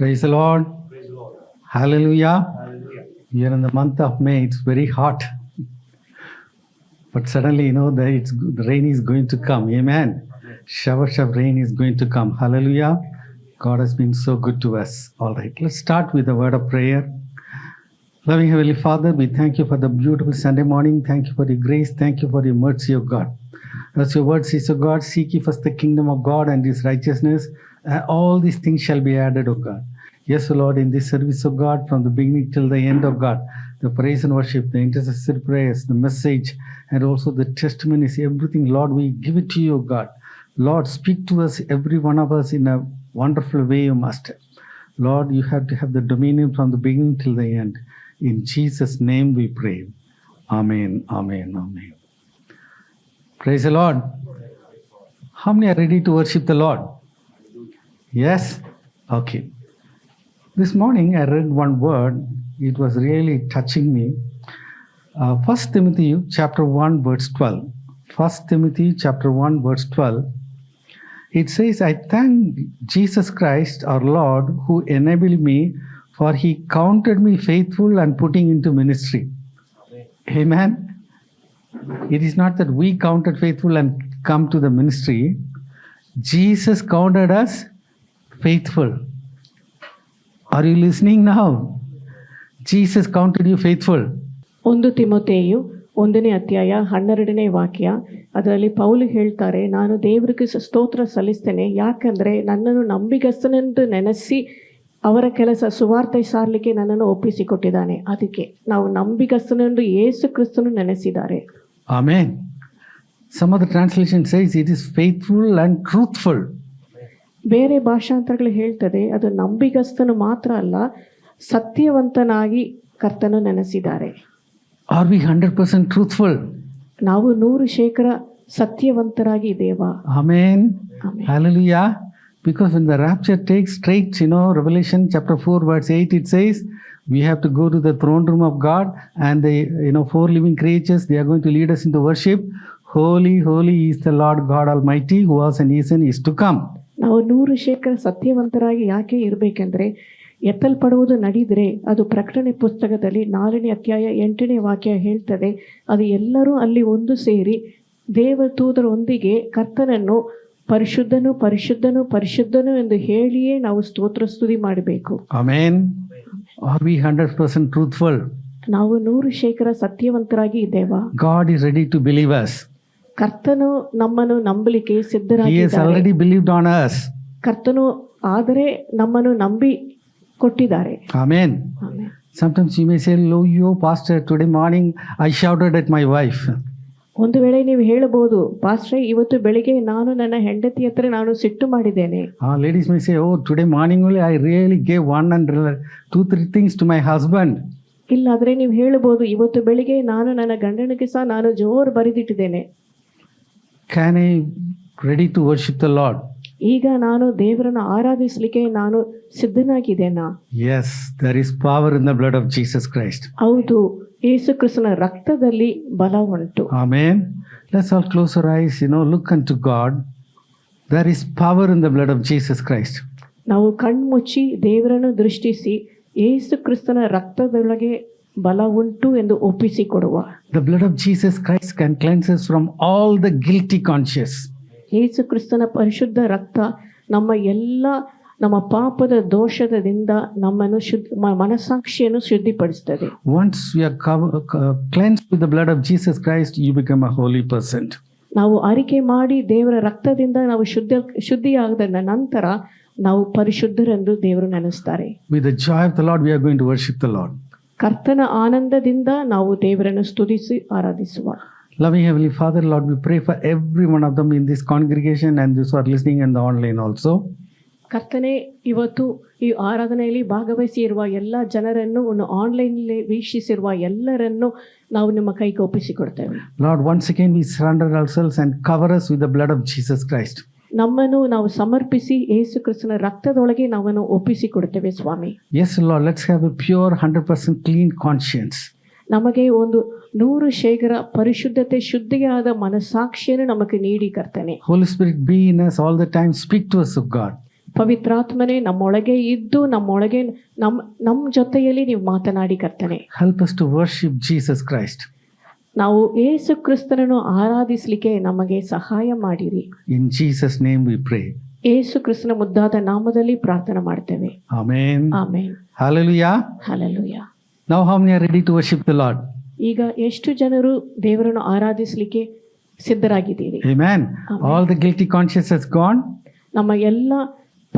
Praise the Lord. Praise the Lord. Hallelujah. Hallelujah. We are in the month of May. It's very hot. But suddenly, the rain is going to come. Amen. Showers of rain is going to come. Hallelujah. God has been so good to us. All right. Let's start with a word of prayer. Loving Heavenly Father, we thank you for the beautiful Sunday morning. Thank you for your grace. Thank you for your mercy, O God. As your word says, O God, seek ye first the kingdom of God and his righteousness, and all these things shall be added, O God. Yes, O Lord, in this service, O God, from the beginning till the end, O God, the praise and worship, the intercessory prayers, the message, and also the testimonies, everything, Lord, we give it to you, O God. Lord, speak to us, every one of us, in a wonderful way, O Master. Lord, you have to have the dominion from the beginning till the end. In Jesus' name we pray. Amen, amen, amen. Praise the Lord. How many are ready to worship the Lord? Yes? Okay. This morning I read one word. It was really touching me. 1 Timothy chapter 1 verse 12. 1 Timothy chapter 1 verse 12. It says, I thank Jesus Christ our Lord who enabled me, for he counted me faithful and putting into ministry. Amen. It is not that we counted faithful and come to the ministry. Jesus counted us faithful. Are you listening now? Jesus counted you faithful. 1 ತಿಮೊಥೆಯು 1ನೇ ಅಧ್ಯಾಯ 12ನೇ ವಾಕ್ಯ. ಅದರಲ್ಲಿ Paul ಹೇಳ್ತಾರೆ, ನಾನು ದೇವರಿಗೆ ಸ್ತೋತ್ರ ಸಲ್ಲಿಸ್ತೇನೆ, ಯಾಕಂದರೆ ನನ್ನನ್ನು ನಂಬಿಗಸ್ತನೆಂದು ನೆನೆಸಿ ಅವರ ಕೆಲಸ ಸುವಾರ್ತೆ ಸಾರಲಿಕ್ಕೆ ನನ್ನನ್ನು ಒಪ್ಪಿಸಿಕೊಟ್ಟಿದ್ದಾನೆ. ಅದಕ್ಕೆ ನಾವು ನಂಬಿಗಸ್ತನೆಂದು ಯೇಸು ಕ್ರಿಸ್ತನು ನೆನೆಸಿದ್ದಾರೆ. Amen. Some of the translation says it is faithful and truthful. ಬೇರೆ ಭಾಷಾಂತರಗಳು ಹೇಳ್ತದೆ, ಅದು ನಂಬಿಗಸ್ತನು ಮಾತ್ರ ಅಲ್ಲ, ಸತ್ಯವಂತನಾಗಿ ಕರ್ತನು ನೆನೆಸಿದ್ದಾರೆ. Are we 100% truthful? ನಾವು 100% ಸತ್ಯವಂತರಾಗಿ ಇದ್ದೇವಾ? Amen. Amen. Hallelujah. Because when the rapture takes straight, Revelation chapter 4 verse 8, it says, we have to go to the throne room of God, and the 4 living creatures, they are going to lead us into worship. Holy, holy is the Lord God Almighty, who was and is to come. ನಾವು 100% ಸತ್ಯವಂತರಾಗಿ ಯಾಕೆ ಇರಬೇಕೆಂದ್ರೆ, ಎತ್ತಲ್ಪಡುವುದು ನಡೆದರೆ ಅದು ಪ್ರಕಟಣೆ ಪುಸ್ತಕದಲ್ಲಿ 4ನೇ ಅಧ್ಯಾಯ 8ನೇ ವಾಕ್ಯ ಹೇಳ್ತದೆ, ಅದು ಎಲ್ಲರೂ ಅಲ್ಲಿ ಒಂದು ಸೇರಿ ದೇವದೂತರೊಂದಿಗೆ ಕರ್ತನನ್ನು ಪರಿಶುದ್ಧನು ಪರಿಶುದ್ಧನು ಪರಿಶುದ್ಧನು ಎಂದು ಹೇಳಿಯೇ ನಾವು ಸ್ತೋತ್ರ ಸ್ತುತಿ ಮಾಡಬೇಕು. Amen. Are we 100% truthful? ನಾವು 100% ಸತ್ಯವಂತರಾಗಿ ಇದ್ದೇವಾ? God is ready to believe us. ಕರ್ತನು ನಮ್ಮನ್ನು ನಂಬಲಿಕ್ಕೆ He has ಸಿದ್ಧರಾಗಿದ್ದಾರೆ. already believed on us. ಕರ್ತನು ಆದರೆ ನಮ್ಮನ್ನು ನಂಬಿ ಕೊಟ್ಟಿದ್ದಾರೆ. Amen. Amen. Sometimes you may say, yo, pastor, today morning I shouted at my wife. ಒಂದು ವೇಳೆ ನೀವು ಹೇಳಬಹುದು, ಪಾಸ್ಟ್ರೆ, ಇವತ್ತು ಬೆಳಿಗ್ಗೆ ನಾನು ನನ್ನ ಹೆಂಡತಿ ಹತ್ರ ನಾನು ಸಿಟ್ಟು ಮಾಡಿದ್ದೇನೆ. Ladies may say, oh, today morning only I really gave 1 and 2-3 things to my husband. ಇಲ್ಲಾದ್ರೆ ನೀವು ಹೇಳಬಹುದು, ಇವತ್ತು ಬೆಳಿಗ್ಗೆ ನಾನು ನನ್ನ ಗಂಡನಿಗೆ ಸಹ ನಾನು ಜೋರು ಬರೆದಿಟ್ಟಿದ್ದೇನೆ. Can I ready to worship the Lord? ಈಗ ನಾನು ದೇವರನ್ನು ಆರಾಧಿಸಲಿಕ್ಕೆ ನಾನು ಸಿದ್ಧನಾಗಿದ್ದೇನಾ? Yes, there is power in the blood of Jesus Christ. ಹೌದು, ಯೇಸು ಕ್ರಿಸ್ತನ ರಕ್ತದಲ್ಲಿ ಬಲ ಉಂಟು. Amen. Let's all close our eyes, look unto God. There is power in the blood of Jesus Christ. ನಾವು ಕಣ್ಮುಚ್ಚಿ ದೇವರನ್ನು ದೃಷ್ಟಿಸಿ ಯೇಸು ಕ್ರಿಸ್ತನ ರಕ್ತದೊಳಗೆ ಬಲ ಉಂಟು ಎಂದು ಒಪ್ಪಿಸಿಕೊಡುವ. The blood of Jesus Christ can cleanse us from all the guilty conscience. ಯೇಸು ಕ್ರಿಸ್ತನ ಪರಿಶುದ್ಧ ರಕ್ತ ನಮ್ಮ ಪಾಪದ ದೋಷದಿಂದ ನಮ್ಮನ್ನು ಮನಸ್ಸಾಕ್ಷಿಯನ್ನು ಶುದ್ಧಿಪಡಿಸುತ್ತದೆ. Once we are cleansed with the blood of Jesus Christ, you become a holy person. ನಾವು ಅರಿಕೆ ಮಾಡಿ ದೇವರ ರಕ್ತದಿಂದ ನಾವು ಶುದ್ಧಿಯಾದ ನಂತರ ನಾವು ಪರಿಶುದ್ಧರೆಂದು ದೇವರು ನೆನೆಸ್ತಾರೆ. With the joy of the Lord, we are going to worship the Lord. ಕರ್ತನ ಆನಂದದಿಂದ ನಾವು ದೇವರನ್ನು ಸ್ತುತಿಸಿ ಆರಾಧಿಸುವ. Loving Heavenly Father, Lord, we pray for every one of them in this congregation and those who are listening and the online also. ಕರ್ತನೆ, ಇವತ್ತು ಈ ಆರಾಧನೆಯಲ್ಲಿ ಭಾಗವಹಿಸಿ ಇರುವ ಎಲ್ಲ ಜನರನ್ನು, ಆನ್ಲೈನ್ನಲ್ಲಿ ವೀಕ್ಷಿಸಿರುವ ಎಲ್ಲರನ್ನು ನಾವು ನಿಮ್ಮ ಕೈಗೆ ಒಪ್ಪಿಸಿಕೊಡ್ತೇವೆ. Lord, once again we surrender ourselves and cover us with the blood of Jesus Christ. ನಮ್ಮನ್ನು ನಾವು ಸಮರ್ಪಿಸಿ ಯೇಸು ಕ್ರಿಸ್ತನ ರಕ್ತದೊಳಗೆ ನಾವನ್ನು ಒಪ್ಪಿಸಿಕೊಡ್ತೇವೆ ಸ್ವಾಮಿ. Yes, Lord, let's have a pure 100% clean conscience. ನಮಗೆ ಒಂದು 100% ಪರಿಶುದ್ಧತೆ, ಶುದ್ಧಿಯಾದ ಮನಸ್ಸಾಕ್ಷಿಯನ್ನು ನಮಗೆ ನೀಡಿ ಕರ್ತನೆ. Holy Spirit, be in us all the time. Speak to us, O God. ಪವಿತ್ರಾತ್ಮನೇ ನಮ್ಮೊಳಗೆ ಇದ್ದು ನಮ್ಮೊಳಗೆ ನಮ್ಮ ಜೊತೆಯಲ್ಲಿ ನೀವು ಮಾತನಾಡಿ ಕರ್ತನೆ. Help us to worship Jesus Christ. ನಾವು ಯೇಸು ಕ್ರಿಸ್ತನನ್ನು ಆರಾಧಿಸಲಿಕ್ಕೆ ನಮಗೆ ಸಹಾಯ ಮಾಡಿರಿ. In Jesus' name we pray. ಯೇಸು ಕ್ರಿಸ್ತನ ಮುದ್ದಾದ ನಾಮದಲ್ಲಿ ಪ್ರಾರ್ಥನೆ ಮಾಡ್ತೇವೆ. Amen. Amen. Hallelujah. Hallelujah. Now how many are ready to worship the Lord? ಈಗ ಎಷ್ಟು ಜನರು ದೇವರನ್ನು ಆರಾಧಿಸಲಿಕ್ಕೆ ಸಿದ್ಧರಾಗಿದ್ದೀರಿ? Amen. All the guilty conscience has gone. ನಮ್ಮ ಎಲ್ಲ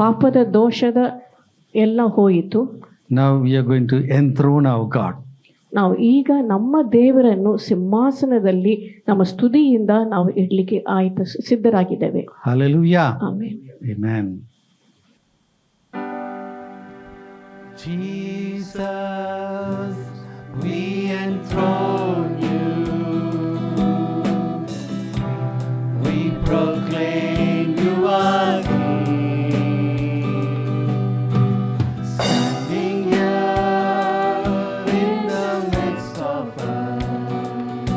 ಪಾಪದ ದೋಷದ ಎಲ್ಲ ಹೋಯಿತು. Now we are going to enthrone our God. ನಾವು ಈಗ ನಮ್ಮ ದೇವರನ್ನು ಸಿಂಹಾಸನದಲ್ಲಿ ನಮ್ಮ ಸ್ತುತಿಯಿಂದ ನಾವು ಇಡ್ಲಿಕ್ಕೆ ಸಿದ್ಧರಾಗಿದ್ದೇವೆ. Hallelujah. Amen. Amen. Jesus, we enthrone you. We proclaim you are King. Standing here in the midst of us,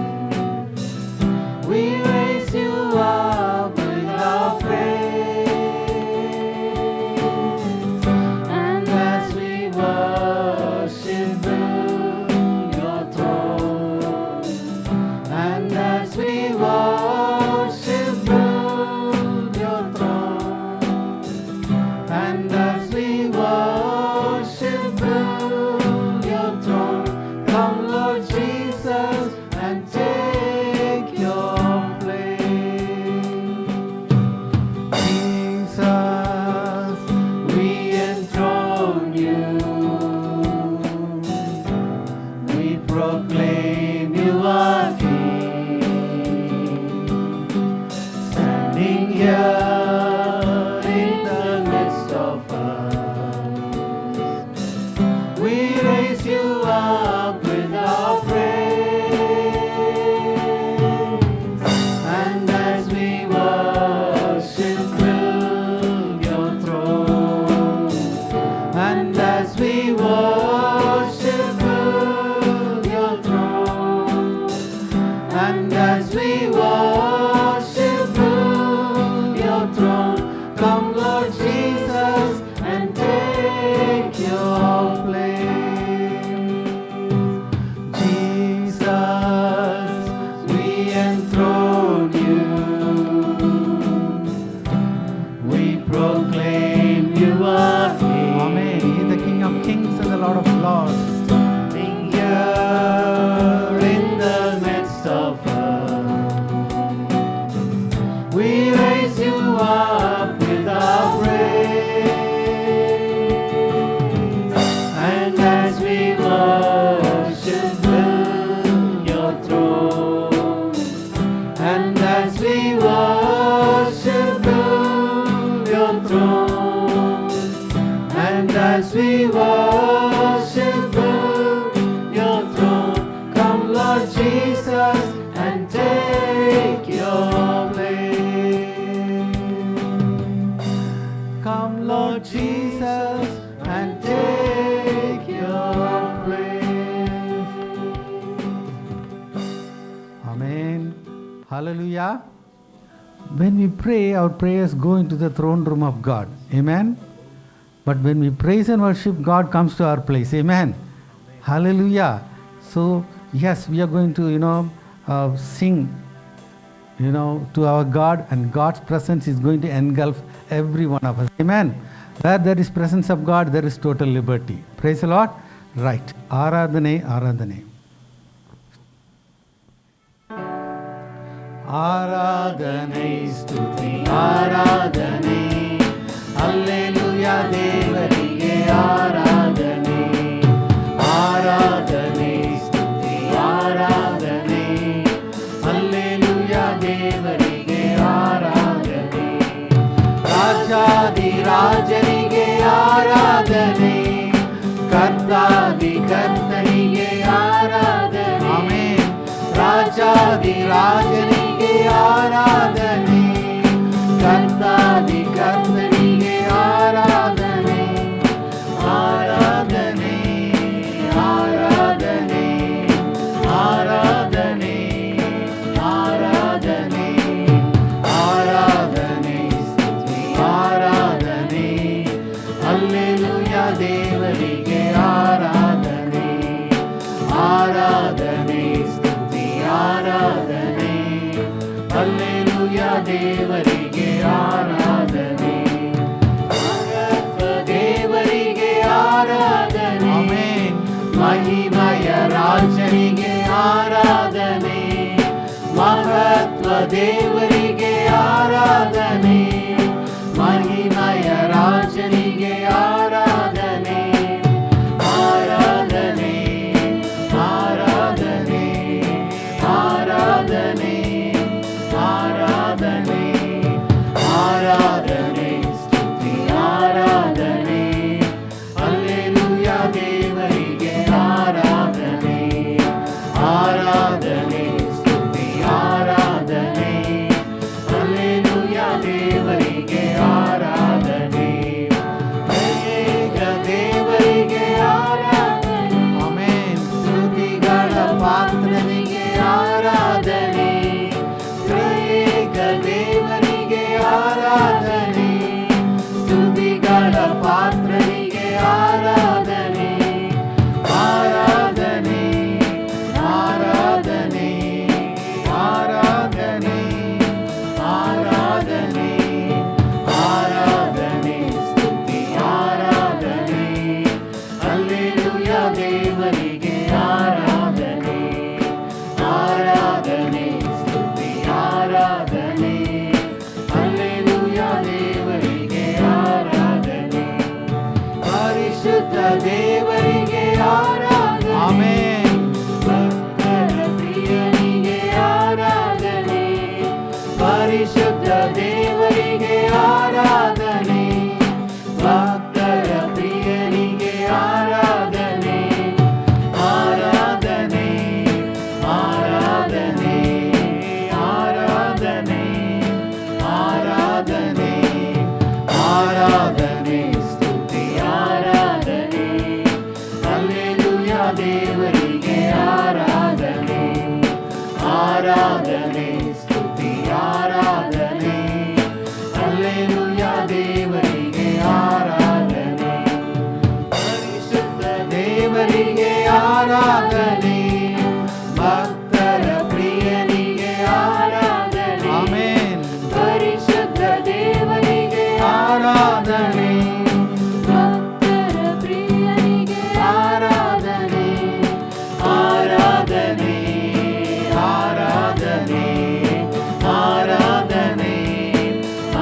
we raise you up with our praise. And as we worship your throne, and as we worship your throne, and as we worship your throne, come Lord Jesus and take your place. Jesus, we enthrone you. We proclaim you are King. Standing here in the midst of us, we raise you up with our praise. And as we worship your throne, and as we worship your throne, and as we worship your throne, come Lord Jesus and take your place. Jesus, we enthrone you. We proclaim you are King. Amen. He is the King of Kings and the Lord of Lords. Being here in the midst of us, we raise you up with our praise. And as we worship your throne, and as we worship your throne, and as we worship your throne, come Lord Jesus and take your place. Come Lord Jesus and take your place. Amen. Hallelujah. When we pray, our prayers go into the throne room of God. Amen. But when we praise and worship, God comes to our place. Amen. Hallelujah. So, yes, we are going to, sing, to our God, and God's presence is going to engulf every one of us. Amen. Where there is presence of God, there is total liberty. Praise the Lord. Right. Aradhane, Aradhane. ಆರಾಧನೆ ಸ್ತುತಿ ಆರಾಧನೆ hallelujah ದೇವರಿಗೆ ಆರಾಧನೆ ಆರಾಧನೆ ಸ್ತುತಿ ಆರಾಧನೆ hallelujah ದೇವರಿಗೆ ಆರಾಧನೆ ರಾಜಾದಿ ರಾಜನಿಗೆ ಆರಾಧನೆ ಕರ್ತಾದಿ ಕರ್ತನಿಗೆ ಆರಾಧನೆ ಆಮೆನ್ ರಾಜಾದಿ ರಾಜನಿಗೆ ಆರಾಧನೆ ಕರ್ತಾದಿ ಕರ್ತನಿಗೆ ಆರಾಧನೆ ಆರಾಧನೆ ಆರಾಧನೆ ಆರಾಧನೆ ಆರಾಧನೆ ಆರಾಧನೆ ಸ್ತುತಿ ಆರಾಧನೆ ಹಲ್ಲೆಲೂಯಾ ದೇವರಿಗೆ ಆರಾಧನೆ, ಆರಾಧನೆ ಸ್ತುತಿ ಆರಾಧನೆ. ಹಲ್ಲೆಲೂಯಾ ದೇವರಿಗೆ ಆರಾಧನೆ, ದೇವರಿಗೆ ಆರಾಧನೆ. ಮಹಿಮಯ ರಾಜನಿಗೆ ಆರಾಧನೆ, ಮಹತ್ವ ದೇವರಿಗೆ ಆರಾಧನೆ. ಮಹಿಮಯ ರಾಜನಿಗೆ ಆರಾಧನೆ, ಆರಾಧನೆ ಆರಾಧನೆ ಆರಾಧನೆ ಆರಾಧನೆ ಆರಾಧನೆ ಸ್ತುತಿ ಆರಾಧನೆ. ಹಲ್ಲೆಲೂಯಾ ದೇವರಿಗೆ ಆರಾಧನೆ, ಆರಾಧನೆ ಸ್ತುತಿ ಆರಾಧನೆ. ಹಲ್ಲೆಲೂಯಾ ದೇವರಿಗೆ ಆರಾಧನೆ, ಏಕ ದೇವರಿಗೆ ಆರಾಧನೆ. ಆಮೆನ್. ಸ್ತುತಿಗಳ ಪಾತ್ರನಿಗೆ ಆರಾಧನೆ, ಏಕ ದೇವರಿಗೆ ಆರಾಧನೆ. ಸ್ತುತಿಗಳ ಪಾತ್ರನಿಗೆ ಆರಾಧನೆ, ಆರಾಧನೆ ಆರಾಧನೆ ಆರಾಧನೆ ಆರಾಧನೆ ಆರಾಧನೆ ಸ್ತುತಿ ಆರಾಧನೆ. ಹಲ್ಲೆಲೂಯಾ ದೇವರಿಗೆ ಆರಾಧನೆ, ಆರಾಧನೆ ಸ್ತುತಿ ಆರಾಧನೆ. ಹಲ್ಲೆಲೂಯಾ ದೇವರಿಗೆ ಆರಾಧನೆ, ಪರಿಶುದ್ಧ ದೇವರಿಗೆ ಆರಾಧನೆ. ಆಮೆನ್. ಭಕ್ತರ ಪ್ರಿಯನಿಗೆ ಆರಾಧನೆ, ಪರಿಶುದ್ಧ ದೇವರಿಗೆ ಆರಾಧನೆ. ಭಕ್ತರ ಪ್ರಿಯನಿಗೆ ಆರಾಧನೆ, ಆರಾಧನೆ ಆರಾಧನೆ ಆರಾಧನೆ ಆರಾಧನೆ ಆರಾಧನೆ ಸ್ತುತಿ ಆರಾಧನೆ. ಹಲ್ಲೆಲೂಯಾ ದೇವರಿಗೆ ಆರಾಧನೆ, ಆರಾಧನೆ ಸ್ತುತಿ ಆರಾಧನೆ. ಹಲ್ಲೆಲೂಯಾ ದೇವರಿಗೆ ಆರಾಧನೆ, ಪರಿಶುದ್ಧ ದೇವರಿಗೆ ಆರಾಧನೆ. ಭಕ್ತರ ಪ್ರಿಯನಿಗೆ ಆರಾಧನೆ. ಆಮೆನ್. ಪರಿಶುದ್ಧ ದೇವರಿಗೆ ಆರಾಧನೆ, ಭಕ್ತರ ಪ್ರಿಯನಿಗೆ ಆರಾಧನೆ. ಆರಾಧನೆ ಆರಾಧನೆ ಆರಾಧನೆ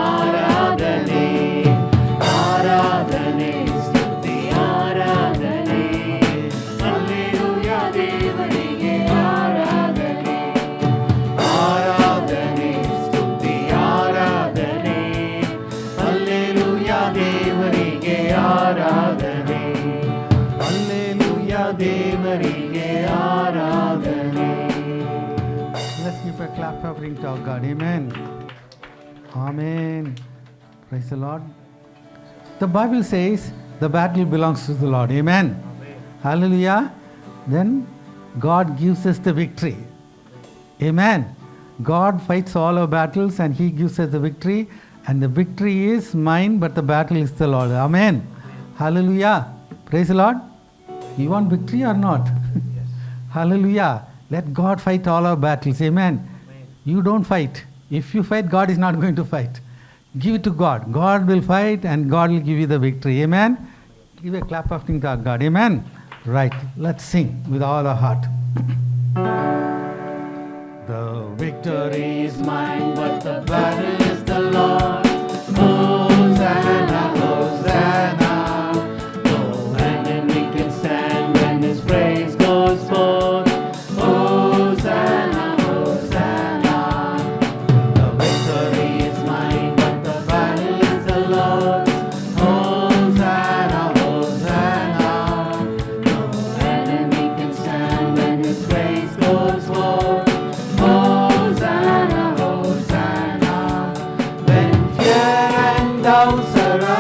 ಆರಾಧನೆ ಆರಾಧನೆ ಸ್ತುತಿ ಆರಾಧನೆ. ಹಲ್ಲೆಲೂಯಾ ದೇವರಿಗೆ ಆರಾಧನೆ, ಆರಾಧನೆ ಸ್ತುತಿ ಆರಾಧನೆ. ಹಲ್ಲೆಲೂಯಾ ದೇವರಿಗೆ ಆರಾಧನೆ, ಹಲ್ಲೆಲೂಯಾ ದೇವರಿಗೆ ಆರಾಧನೆ. Let's give a clap offering to our God. Amen. Amen. Praise the Lord. The Bible says the battle belongs to the Lord. Amen. Hallelujah. Then God gives us the victory. Amen. God fights all our battles and He gives us the victory. And the victory is mine, but the battle is the Lord. Amen. Hallelujah. Praise the Lord. You want victory or not? Hallelujah. Let God fight all our battles. Amen. You don't fight. If you fight, God is not going to fight. Give it to God. God will fight and God will give you the victory. Amen. Give a clap offering to our God. Amen. Right. Let's sing with all our heart. The victory Is mine, but the battle is the Lord. Hosanna, Hosanna. No enemy can stand when His praise goes forth. Hosanna, Hosanna. The victory is mine, but the battle is the Lord's. Hosanna, Hosanna. No enemy can stand when His praise goes forth. Hosanna, Hosanna. When fear and doubt surround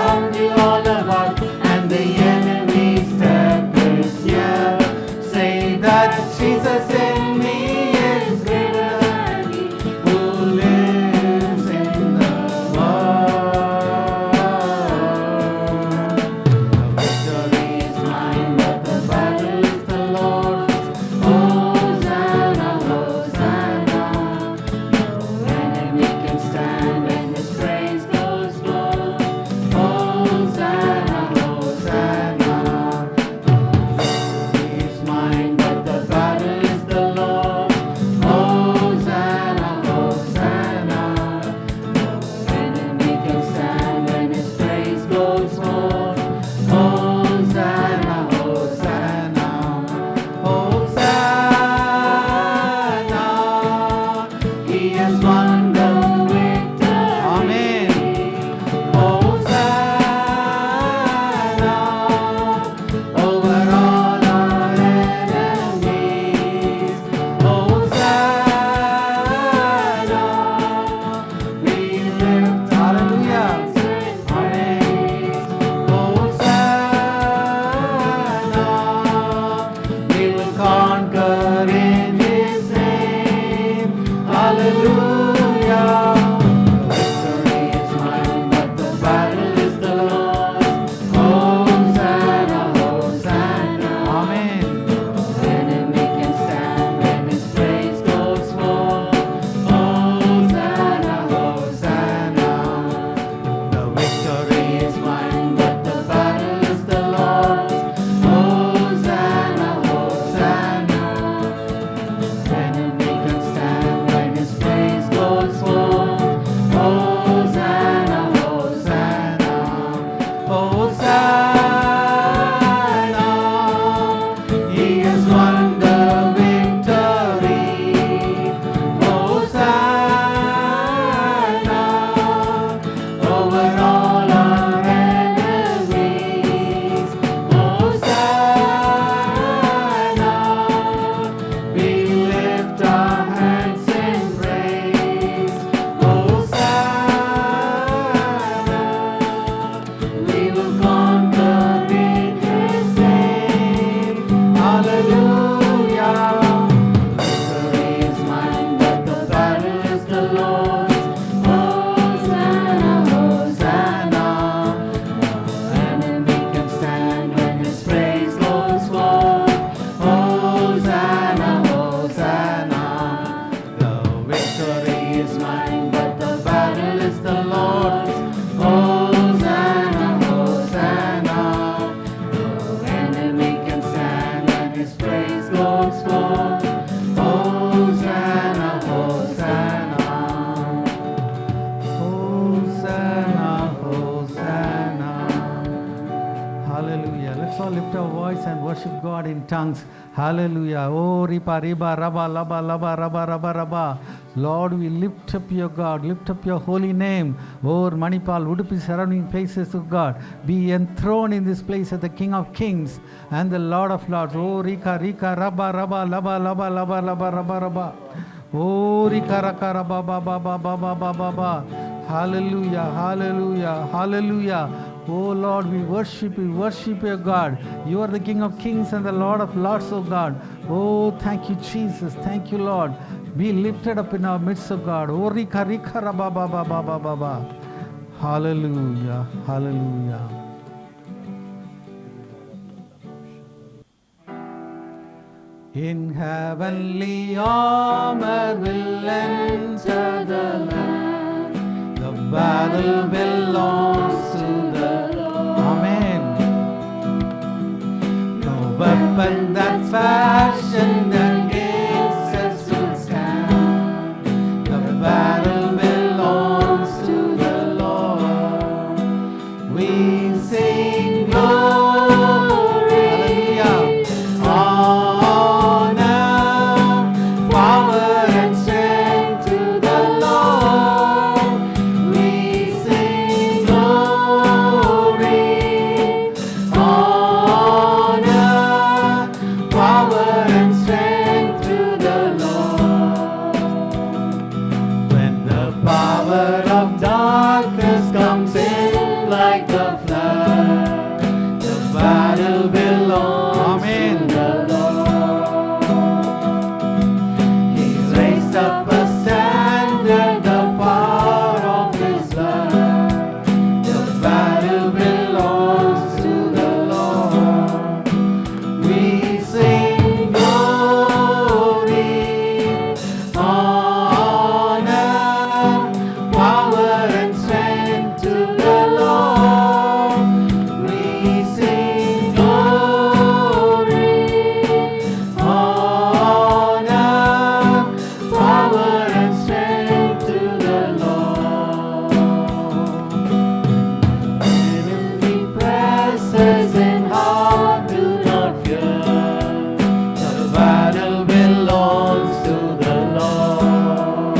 Hallelujah. Let's all lift our voice and worship God in tongues. Hallelujah. Oh, ripa, riba, raba, laba, laba, raba, raba, raba. Lord, we lift up your God, lift up your holy name. Oh, Manipal, Udupi surrounding places of God. Be enthroned in this place as the King of Kings and the Lord of Lords. Oh, Rika, Rika, Raba, Raba, Laba, Laba, Laba, Laba, Raba, Raba. Oh, Rika, Raka, Raba, Ba, Ba, Ba, Ba, Ba, Ba, Ba, Ba. Hallelujah, hallelujah, hallelujah. Oh Lord, we worship your God. You are the King of Kings and the Lord of Lords, oh God. Oh, thank you, Jesus. Thank you, Lord. Be lifted up in our midst, oh God. Oh, Rika, Rika, Raba, Ba, Ba, Ba, Ba, Ba, Ba. Hallelujah, hallelujah. In heavenly armor will enter the land. The battle belongs to the Lord. Amen. No weapon that's fashioned against us will stand. The battle belongs to the Lord. We sing glory. Hallelujah. Honor, power, and strength to the Lord. We sing glory. Honor, power, and strength to the Lord. When the power of darkness comes in like a flood, the battle belongs to the Lord. He's raised up a standard, the power of His blood. The battle belongs to the Lord. We sing glory, honor, power, and strength to the Lord. We sing glory, honor, power, and strength to the Lord. Enemy presses in heart, do not fear. The battle belongs to the Lord.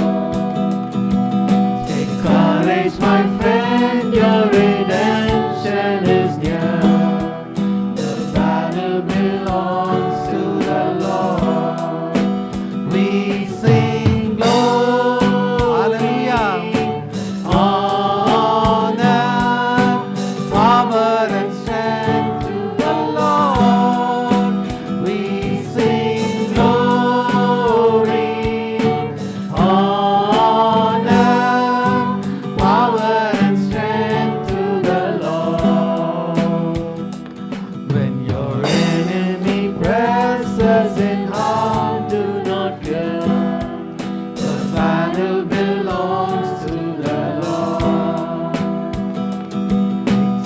Take courage, my friend, your redemption is near. The battle belongs to the Lord. We sing glory, honor, power, and strength to the Lord. We sing glory, honor, power, and strength to the Lord. When your enemy presses in harm, do not fear. The battle belongs to the Lord.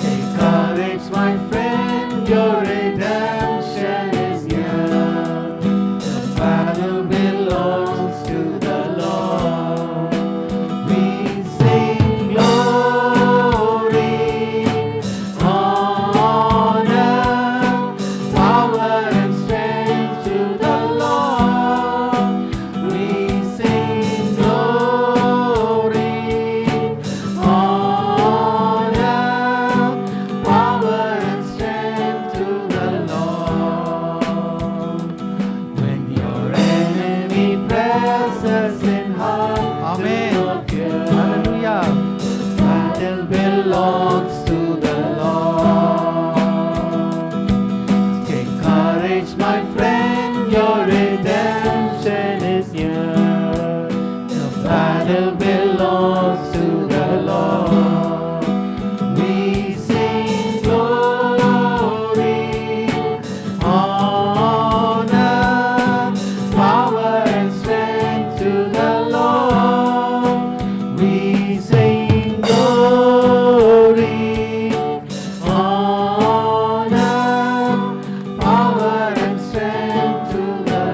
Take courage, my friend, your redemption is near. The battle belongs to the Lord. We sing glory, honor, power, and strength to the Lord. We sing glory, honor, power, and strength to the Lord. When your enemy presses in heart, amen. Hallelujah. Battle belongs to the Lord. Take courage, my friend, your redemption is near. The battle belongs to the Lord. We sing glory, honor, power, and strength to the Lord. We sing glory, honor, power, and strength to the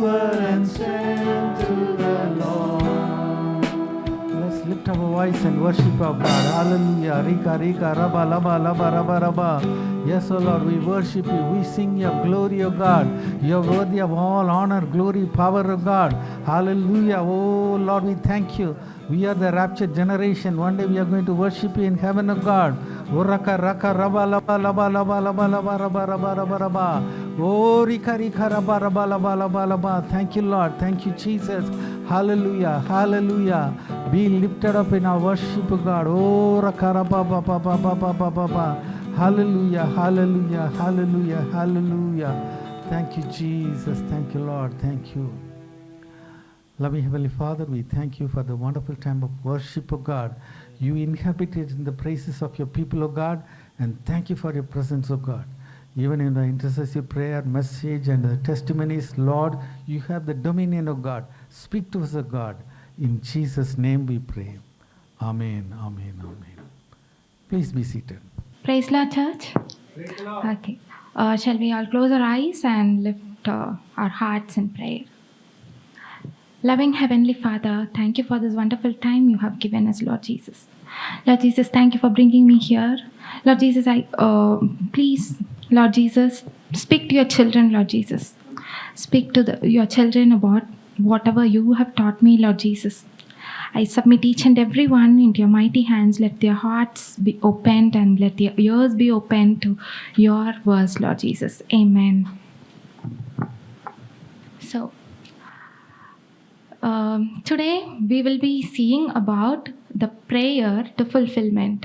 power and strength to the Lord. Let's lift our voice and worship our God. Hallelujah. Rika, Rika, Rabba, Laba, Laba, Rabba, Rabba. Yes, O Lord, we worship you. We sing your glory, O God. You are worthy of all honor, glory, power, O God. Hallelujah. Oh Lord, we thank you. We are the raptured generation. One day we are going to worship you in heaven, O God. Oh, Raka, Raka, Rabba, Laba, Laba, Laba, Laba, Laba, Rabba, Rabba, Rabba, Rabba. Oh, Rika, Rika, Rabba, Rabba, Laba, Laba, Laba. Thank you, Lord. Thank you, Jesus. Hallelujah. Hallelujah. Be lifted up in our worship, O God. Oh, Raka, Rabba, Baba, Baba, Baba, Baba. Hallelujah. Hallelujah. Hallelujah. Hallelujah. Thank you, Jesus. Thank you, Lord. Thank you. Loving Heavenly Father, we thank you for the wonderful time of worship, O God. You inhabited in the praises of your people, O God, and thank you for your presence, O God. Even in the intercessory prayer, message, and the testimonies, Lord, you have the dominion, O God. Speak to us, O God. In Jesus' name we pray. Amen, amen, amen. Please be seated. Praise Lord, church. Okay. Shall we all close our eyes and lift our hearts in prayer? Loving Heavenly Father, thank you for this wonderful time you have given us, Lord Jesus. Lord Jesus, thank you for bringing me here. Lord Jesus, please, Lord Jesus, speak to your children, Lord Jesus. Speak to your children about whatever you have taught me, Lord Jesus. I submit each and every one into your mighty hands. Let their hearts be opened and let their ears be opened to your words, Lord Jesus. Amen. So, today we will be seeing about the prayer to fulfillment.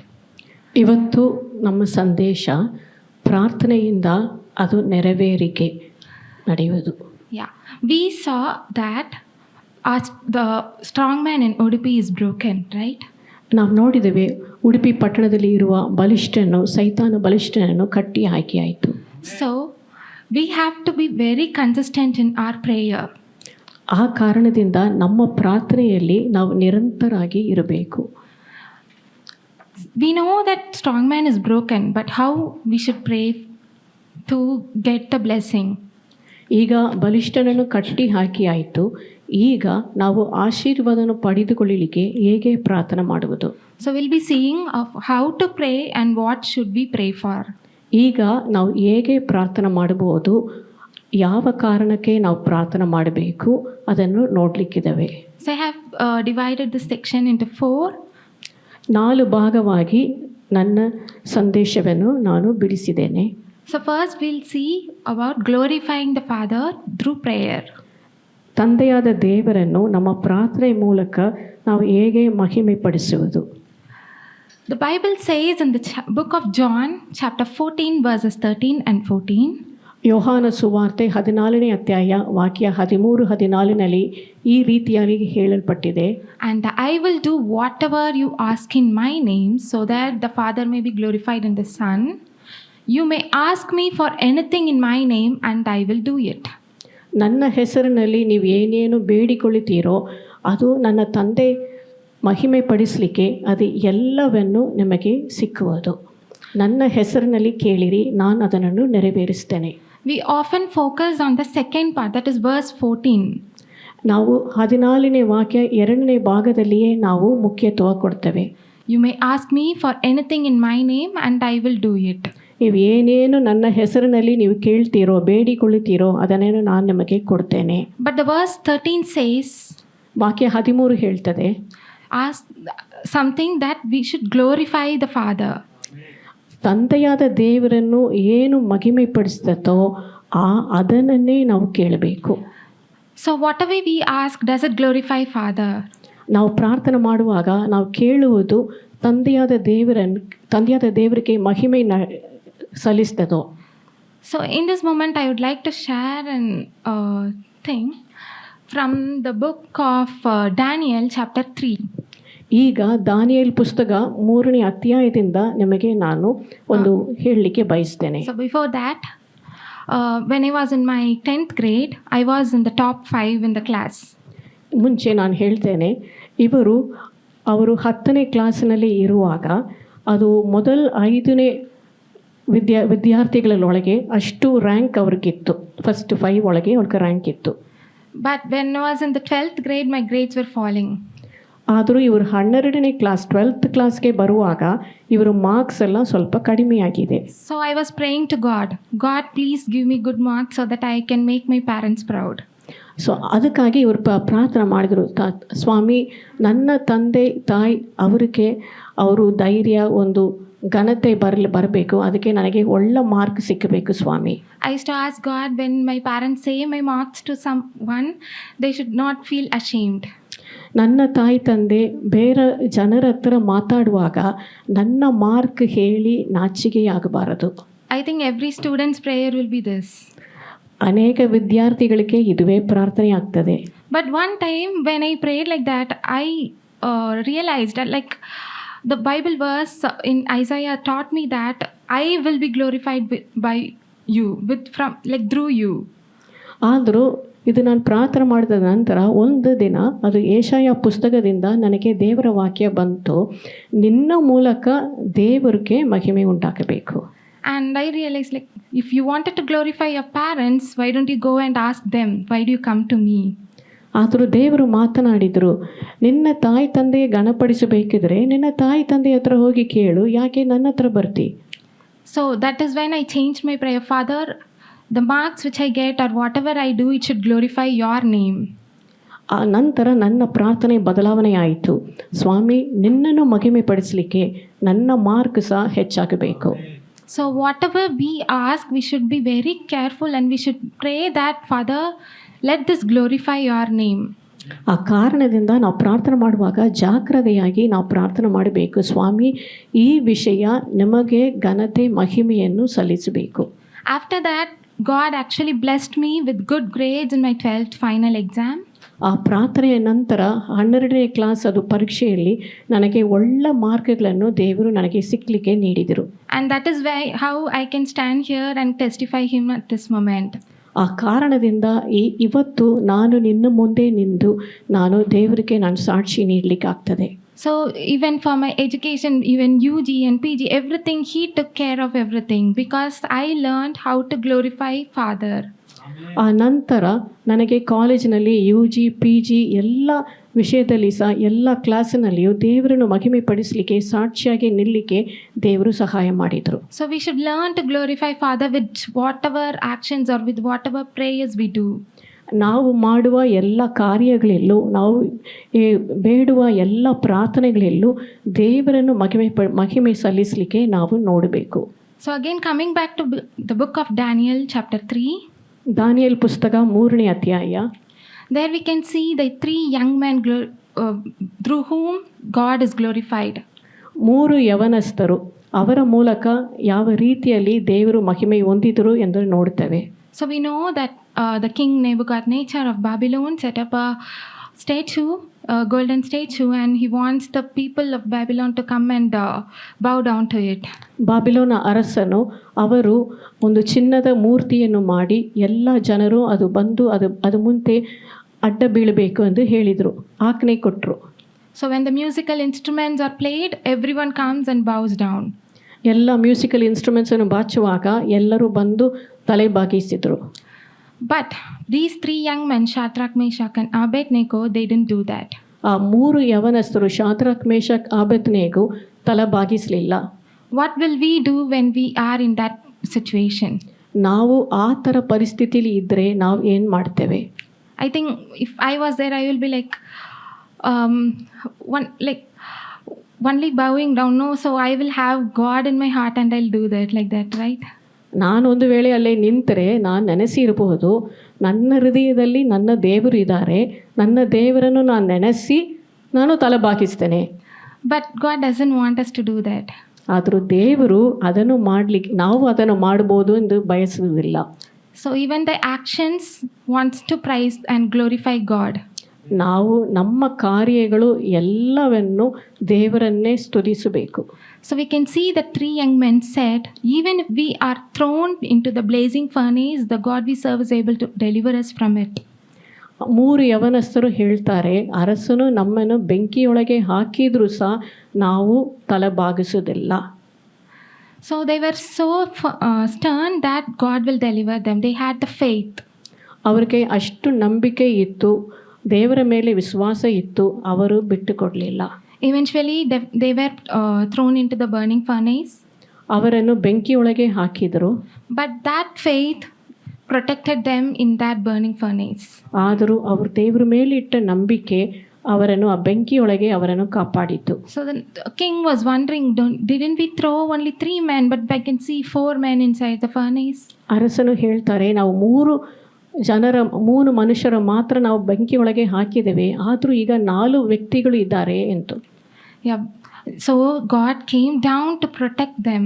ಇವತ್ತು ನಮ್ಮ ಸಂದೇಶ ಪ್ರಾರ್ಥನೆಯಿಂದ ಅದು ನೆರವೇರಿಕೆ ನಡೆಯುವುದು. Yeah, we saw that the strong man in Udupi is broken, right? ನಾವು ನೋಡಿದ್ದೇವೆ, ಉಡುಪಿ ಪಟ್ಟಣದಲ್ಲಿ ಇರುವ ಬಲಿಷ್ಠನು, ಸೈತಾನ ಬಲಿಷ್ಠನನ್ನು ಕಟ್ಟಿ ಹಾಕಿಯಾಯಿತು. So we have to be very consistent in our prayer. ಆ ಕಾರಣದಿಂದ ನಮ್ಮ ಪ್ರಾರ್ಥನೆಯಲ್ಲಿ ನಾವು ನಿರಂತರಾಗಿ ಇರಬೇಕು. We know that strong man is broken, but how we should pray to get the blessing? ಈಗ ಬಲಿಷ್ಠನನ್ನು ಕಟ್ಟಿ ಹಾಕಿ ಆಯಿತು, ಈಗ ನಾವು ಆಶೀರ್ವಾದವನ್ನು ಪಡೆದುಕೊಳ್ಳಲಿಕ್ಕೆ ಹೇಗೆ ಪ್ರಾರ್ಥನೆ ಮಾಡುವುದು? So we'll be seeing of how to pray and what should we pray for. ಈಗ ನಾವು ಹೇಗೆ ಪ್ರಾರ್ಥನೆ ಮಾಡಬಹುದು, ಯಾವ ಕಾರಣಕ್ಕೆ ನಾವು ಪ್ರಾರ್ಥನೆ ಮಾಡಬೇಕು ಅದನ್ನು ನೋಡಲಿಕ್ಕಿದ್ದಾವೆ. So I have divided this section into 4. 4 ಭಾಗವಾಗಿ ನನ್ನ ಸಂದೇಶವನ್ನು ನಾನು ಬಿಡಿಸಿದ್ದೇನೆ. So first we'll see about glorifying the Father through prayer. ತಂದೆಯಾದ ದೇವರನ್ನು ನಮ್ಮ ಪ್ರಾರ್ಥನೆ ಮೂಲಕ ನಾವು ಹೇಗೆ ಮಹಿಮೆ ಪಡಿಸುವುದು? The Bible says in the book of John, chapter 14, verses 13 and 14. ಯೋಹಾನ ಸುವಾರ್ತೆ 14ನೇ ಅಧ್ಯಾಯ ವಾಕ್ಯ 13-14ನಲ್ಲಿ ಈ ರೀತಿಯಾಗಿ ಹೇಳಲ್ಪಟ್ಟಿದೆ. And I will do whatever you ask in my name, so that the Father may be glorified in the Son. You may ask me for anything in my name, and I will do it. ನನ್ನ ಹೆಸರಿನಲ್ಲಿ ನೀವು ಏನೇನು ಬೇಡಿಕೊಳ್ಳುತ್ತೀರೋ ಅದು ನನ್ನ ತಂದೆ ಮಹಿಮೆ ಪಡಿಸಲಿಕ್ಕೆ ಅದು ಎಲ್ಲವನ್ನು ನಿಮಗೆ ಸಿಕ್ಕುವುದು. ನನ್ನ ಹೆಸರಿನಲ್ಲಿ ಕೇಳಿರಿ, ನಾನು ಅದನ್ನು ನೆರವೇರಿಸ್ತೇನೆ. We often focus on the second part, that is verse 14. ನಾವು 14ನೇ ವಾಕ್ಯ 2ನೇ ಭಾಗದಲ್ಲಿಯೇ ನಾವು ಮುಖ್ಯತ್ವ ಕೊಡ್ತೇವೆ. You may ask me for anything in my name, and I will do it. ನೀವು ಏನೇನು ನನ್ನ ಹೆಸರಿನಲ್ಲಿ ನೀವು ಕೇಳ್ತೀರೋ ಬೇಡಿಕೊಳ್ಳುತ್ತೀರೋ ಅದನ್ನೇನು ನಾನು ನಿಮಗೆ ಕೊಡ್ತೇನೆ. But the verse 13 says, ವಾಕ್ಯ 13 ಹೇಳ್ತದೆ, ask something that we should glorify the Father. ತಂದೆಯಾದ ದೇವರನ್ನು ಏನು ಮಹಿಮೆ ಪಡಿಸ್ತೋ ಅದನ್ನೇ ನಾವು ಕೇಳಬೇಕು. So whatever we ask, does it glorify Father? ನಾವು ಪ್ರಾರ್ಥನೆ ಮಾಡುವಾಗ ನಾವು ಕೇಳುವುದು ತಂದೆಯಾದ ದೇವರಿಗೆ ಮಹಿಮೆ ಸಲ್ಲಿಸ್ತದೋ. So in this moment I would like to share an thing from the book of Daniel chapter 3. ಈಗ ದಾನಿಯೇಲ್ ಪುಸ್ತಕ 3ನೇ ಅಧ್ಯಾಯದಿಂದ ನಿಮಗೆ ನಾನು ಒಂದು ಹೇಳಲಿಕ್ಕೆ ಬಯಸ್ತೇನೆ. So before that, when I was in my 10th grade, I was in the top 5 in the class. ಮುಂಚೆ ನಾನು ಹೇಳ್ತೇನೆ, ಅವರು 10ನೇ ಕ್ಲಾಸಿನಲ್ಲಿ ಇರುವಾಗ ಅದು ಮೊದಲ 5ನೇ ವಿದ್ಯಾರ್ಥಿಗಳೊಳಗೆ ಅಷ್ಟು ರ್ಯಾಂಕ್ ಅವ್ರಿಗಿತ್ತು. ಫಸ್ಟ್ 5 ಒಳಗೆ ಅವ್ರಿಗೆ ರ್ಯಾಂಕ್ ಇತ್ತು. But when I was in the 12th grade, my grades were falling. ಆದರೂ ಇವರು 12ನೇ ಕ್ಲಾಸ್ 12th ಕ್ಲಾಸ್ಗೆ ಬರುವಾಗ ಇವರು ಮಾರ್ಕ್ಸ್ ಎಲ್ಲ ಸ್ವಲ್ಪ ಕಡಿಮೆಯಾಗಿದೆ. So I was praying to God, God, please give me good marks so that I can make my parents proud. So ಅದಕ್ಕಾಗಿ ಇವರು ಪ್ರಾರ್ಥನೆ ಮಾಡಿದರು, ಸ್ವಾಮಿ ನನ್ನ ತಂದೆ ತಾಯಿ ಅವರು ಧೈರ್ಯ ಒಂದು ಘನತೆ ಬರಬೇಕು, ಅದಕ್ಕೆ ನನಗೆ ಒಳ್ಳೆ ಮಾರ್ಕ್ ಸಿಕ್ಕಬೇಕು ಸ್ವಾಮಿ. I used to ask God, when my parents say my marks to someone, they should not feel ashamed. ನನ್ನ ತಾಯಿ ತಂದೆ ಬೇರೆ ಜನರ ಹತ್ರ ಮಾತಾಡುವಾಗ ನನ್ನ ಮಾರ್ಕ್ ಹೇಳಿ ನಾಚಿಕೆಯಾಗಬಾರದು. I think every student's prayer will be this. ಅನೇಕ ವಿದ್ಯಾರ್ಥಿಗಳಿಗೆ ಇದುವೇ ಪ್ರಾರ್ಥನೆ ಆಗ್ತದೆ. But one time when I prayed like that, I realized that like the Bible verse in Isaiah taught me that I will be glorified by you, through you. ಆದರೂ ಇದು ನಾನು ಪ್ರಾರ್ಥನೆ ಮಾಡಿದ ನಂತರ ಒಂದು ದಿನ ಅದು ಏಷಾಯ ಪುಸ್ತಕದಿಂದ ನನಗೆ ದೇವರ ವಾಕ್ಯ ಬಂತು, ನಿನ್ನ ಮೂಲಕ ದೇವರಿಗೆ ಮಹಿಮೆ ಉಂಟಾಗಬೇಕು. And I realized, like, if you wanted to glorify your parents, why don't you go and ask them, why do you come to me? ಆದರೂ ದೇವರು ಮಾತನಾಡಿದರು, ನಿನ್ನ ತಾಯಿ ತಂದೆಗೆ ಗಣಪಡಿಸಬೇಕಿದ್ರೆ ನಿನ್ನ ತಾಯಿ ತಂದೆ ಹತ್ರ ಹೋಗಿ ಕೇಳು, ಯಾಕೆ ನನ್ನ ಹತ್ರ ಬರ್ತಿ? So that is when I changed my prayer. Father, the marks which I get or whatever I do, it should glorify your name. ಆ ನಂತರ ನನ್ನ ಪ್ರಾರ್ಥನೆ ಬದಲಾವಣೆ ಆಯಿತು, ಸ್ವಾಮಿ ನಿನ್ನನ್ನು ಮಹಿಮೆ ಪಡಿಸಲಿಕ್ಕೆ ನನ್ನ ಮಾರ್ಕ್ ಸಹ ಹೆಚ್ಚಾಗಬೇಕು. So whatever we ask, we should be very careful and we should pray that, Father, let this glorify your name. ಆ ಕಾರಣದಿಂದ ನಾವು ಪ್ರಾರ್ಥನೆ ಮಾಡುವಾಗ ಜಾಗ್ರತೆಯಾಗಿ ನಾವು ಪ್ರಾರ್ಥನೆ ಮಾಡಬೇಕು, ಸ್ವಾಮಿ ಈ ವಿಷಯ ನಿಮಗೆ ಘನತೆ ಮಹಿಮೆಯನ್ನು ಸಲ್ಲಿಸಬೇಕು. After that, God actually blessed me with good grades in my 12th final exam. ಆ ಪ್ರಾರ್ಥನೆಯ ನಂತರ 12ನೇ ಕ್ಲಾಸ್ ಅದು ಪರೀಕ್ಷೆಯಲ್ಲಿ ನನಗೆ ಒಳ್ಳೆ ಮಾರ್ಕ್ಗಳನ್ನು ದೇವರು ನನಗೆ ಸಿಕ್ಕಲಿಕ್ಕೆ ನೀಡಿದರು. And that is how I can stand here and testify him at this moment. ಆ ಕಾರಣದಿಂದ ಇವತ್ತು ನಾನು ನಿನ್ನ ಮುಂದೆ ನಿಂತು ನಾನು ದೇವರಿಗೆ ನಾನು ಸಾಕ್ಷಿ ನೀಡಲಿಕ್ಕೆ ಆಗ್ತದೆ. So even for my education, even UG and PG, everything, he took care of everything because I learned how to glorify Father. ಆ ನಂತರ ನನಗೆ ಕಾಲೇಜಿನಲ್ಲಿ UG PG ಎಲ್ಲ ವಿಷಯದಲ್ಲಿ ಸಹ ಎಲ್ಲ ಕ್ಲಾಸಿನಲ್ಲಿಯೂ ದೇವರನ್ನು ಮಹಿಮೆ ಪಡಿಸಲಿಕ್ಕೆ ಸಾಕ್ಷಿಯಾಗಿ ನಿಲ್ಲಲಿಕ್ಕೆ ದೇವರು ಸಹಾಯ ಮಾಡಿದರು. So we should learn to glorify Father with whatever actions or with whatever prayers we do. ನಾವು ಮಾಡುವ ಎಲ್ಲ ಕಾರ್ಯಗಳಲ್ಲೂ ನಾವು ಬೇಡುವ ಎಲ್ಲ ಪ್ರಾರ್ಥನೆಗಳಲ್ಲೂ ದೇವರನ್ನು ಮಹಿಮೆ ಸಲ್ಲಿಸಲಿಕ್ಕೆ ನಾವು ನೋಡಬೇಕು. So again coming back to the book of Daniel chapter 3. Daniel ಪುಸ್ತಕ 3ನೇ ಅಧ್ಯಾಯ. There we can see the 3 young men through whom God is glorified. 3 ಯವನಸ್ಥರು ಅವರ ಮೂಲಕ ಯಾವ ರೀತಿಯಲ್ಲಿ ದೇವರು ಮಹಿಮೆ ಹೊಂದಿದರು ಎಂದು ನೋಡ್ತೇವೆ. So we know that the king Nebuchadnezzar of Babylon set up a statue, a golden statue, and he wants the people of Babylon to come and bow down to it. ಬಾಬಿಲೋನ ಅರಸನು ಅವರು ಒಂದು ಚಿನ್ನದ ಮೂರ್ತಿಯನ್ನು ಮಾಡಿ ಎಲ್ಲ ಜನರು ಅದು ಬಂದು ಅದು ಮುಂದೆ ಅಡ್ಡ ಬೀಳಬೇಕು ಎಂದು ಹೇಳಿದರು, ಆಜ್ಞೆ ಕೊಟ್ಟರು. So when the musical instruments are played, everyone comes and bows down. ಎಲ್ಲ ಮ್ಯೂಸಿಕಲ್ ಇನ್ಸ್ಟ್ರೂಮೆಂಟ್ಸನ್ನು ಬಾಚುವಾಗ ಎಲ್ಲರೂ ಬಂದು ತಲೆ ಬಾಗಿಸಿದರು. But these 3 young men, Shadrach, Meshach and Abednego, they didn't do that. ಆ 3 ಯವನಸ್ಥರು ಶಾದ್ರಕ್ ಮೇಷಕ್ ಆಬೇದ್ನೆಗೋ ತಲೆ ಬಾಗಿಸಲಿಲ್ಲ. What will we do when we are in that situation? ನಾವು ಆ ಥರ ಪರಿಸ್ಥಿತಿಲಿ ಇದ್ದರೆ ನಾವು ಏನು ಮಾಡ್ತೇವೆ? I think if I was there, I will be like only bowing down. No, so I will have God in my heart and I'll do that, like that, right? ನಾನೊಂದು ವೇಳೆ ಅಲ್ಲೇ ನಿಂತರೆ ನಾನು ನೆನೆಸಿರಬಹುದು, ನನ್ನ ಹೃದಯದಲ್ಲಿ ನನ್ನ ದೇವರು ಇದ್ದಾರೆ, ನನ್ನ ದೇವರನ್ನು ನಾನು ನೆನೆಸಿ ನಾನು ತಲೆ ಬಾಗಿಸ್ತೇನೆ. But God doesn't want us to do that. ಆದರೂ ದೇವರು ಅದನ್ನು ಮಾಡಲಿಕ್ಕೆ ನಾವು ಅದನ್ನು ಮಾಡ್ಬೋದು ಎಂದು ಬಯಸುವುದಿಲ್ಲ. So even the actions wants to praise and glorify God. ನಾವು ನಮ್ಮ ಕಾರ್ಯಗಳು ಎಲ್ಲವನ್ನು ದೇವರನ್ನೇ ಸ್ತುತಿಸಬೇಕು. So we can see that 3 young men said, even if we are thrown into the blazing furnace, the God we serve is able to deliver us from it. 3 ಯವನಸ್ಥರು ಹೇಳ್ತಾರೆ, ಅರಸನು ನಮ್ಮನ್ನು ಬೆಂಕಿಯೊಳಗೆ ಹಾಕಿದರೂ ಸಹ ನಾವು ತಲೆ ಬಾಗಿಸುವುದಿಲ್ಲ. So they were so stern that God will deliver them. They had the faith. ಅವ್ರಿಗೆ ಅಷ್ಟು ನಂಬಿಕೆ ಇತ್ತು, ದೇವರ ಮೇಲೆ ವಿಶ್ವಾಸ ಇತ್ತು, ಅವರು ಬಿಟ್ಟು ಕೊಡಲಿಲ್ಲ. Eventually, they were thrown into the burning furnace. ಅವರನ್ನು ಬೆಂಕಿಯೊಳಗೆ ಹಾಕಿದರು. But that faith protected them in that burning furnace. ಆದರೂ ಅವರು ದೇವರ ಮೇಲೆ ಇಟ್ಟ ನಂಬಿಕೆ ಅವರನ್ನು ಆ ಬೆಂಕಿಯೊಳಗೆ ಅವರನ್ನು ಕಾಪಾಡಿತು. So the king was wondering, didn't we throw only 3 men, but I can see 4 men inside the furnace? ಅರಸನು ಹೇಳ್ತಾರೆ, ನಾವು 3 ಮನುಷ್ಯರ ಮಾತ್ರ ನಾವು ಬೆಂಕಿಯೊಳಗೆ ಹಾಕಿದ್ದೇವೆ, ಆದರೂ ಈಗ 4 ವ್ಯಕ್ತಿಗಳು ಇದ್ದಾರೆ ಎಂದು. Yeah. So God came down to protect them.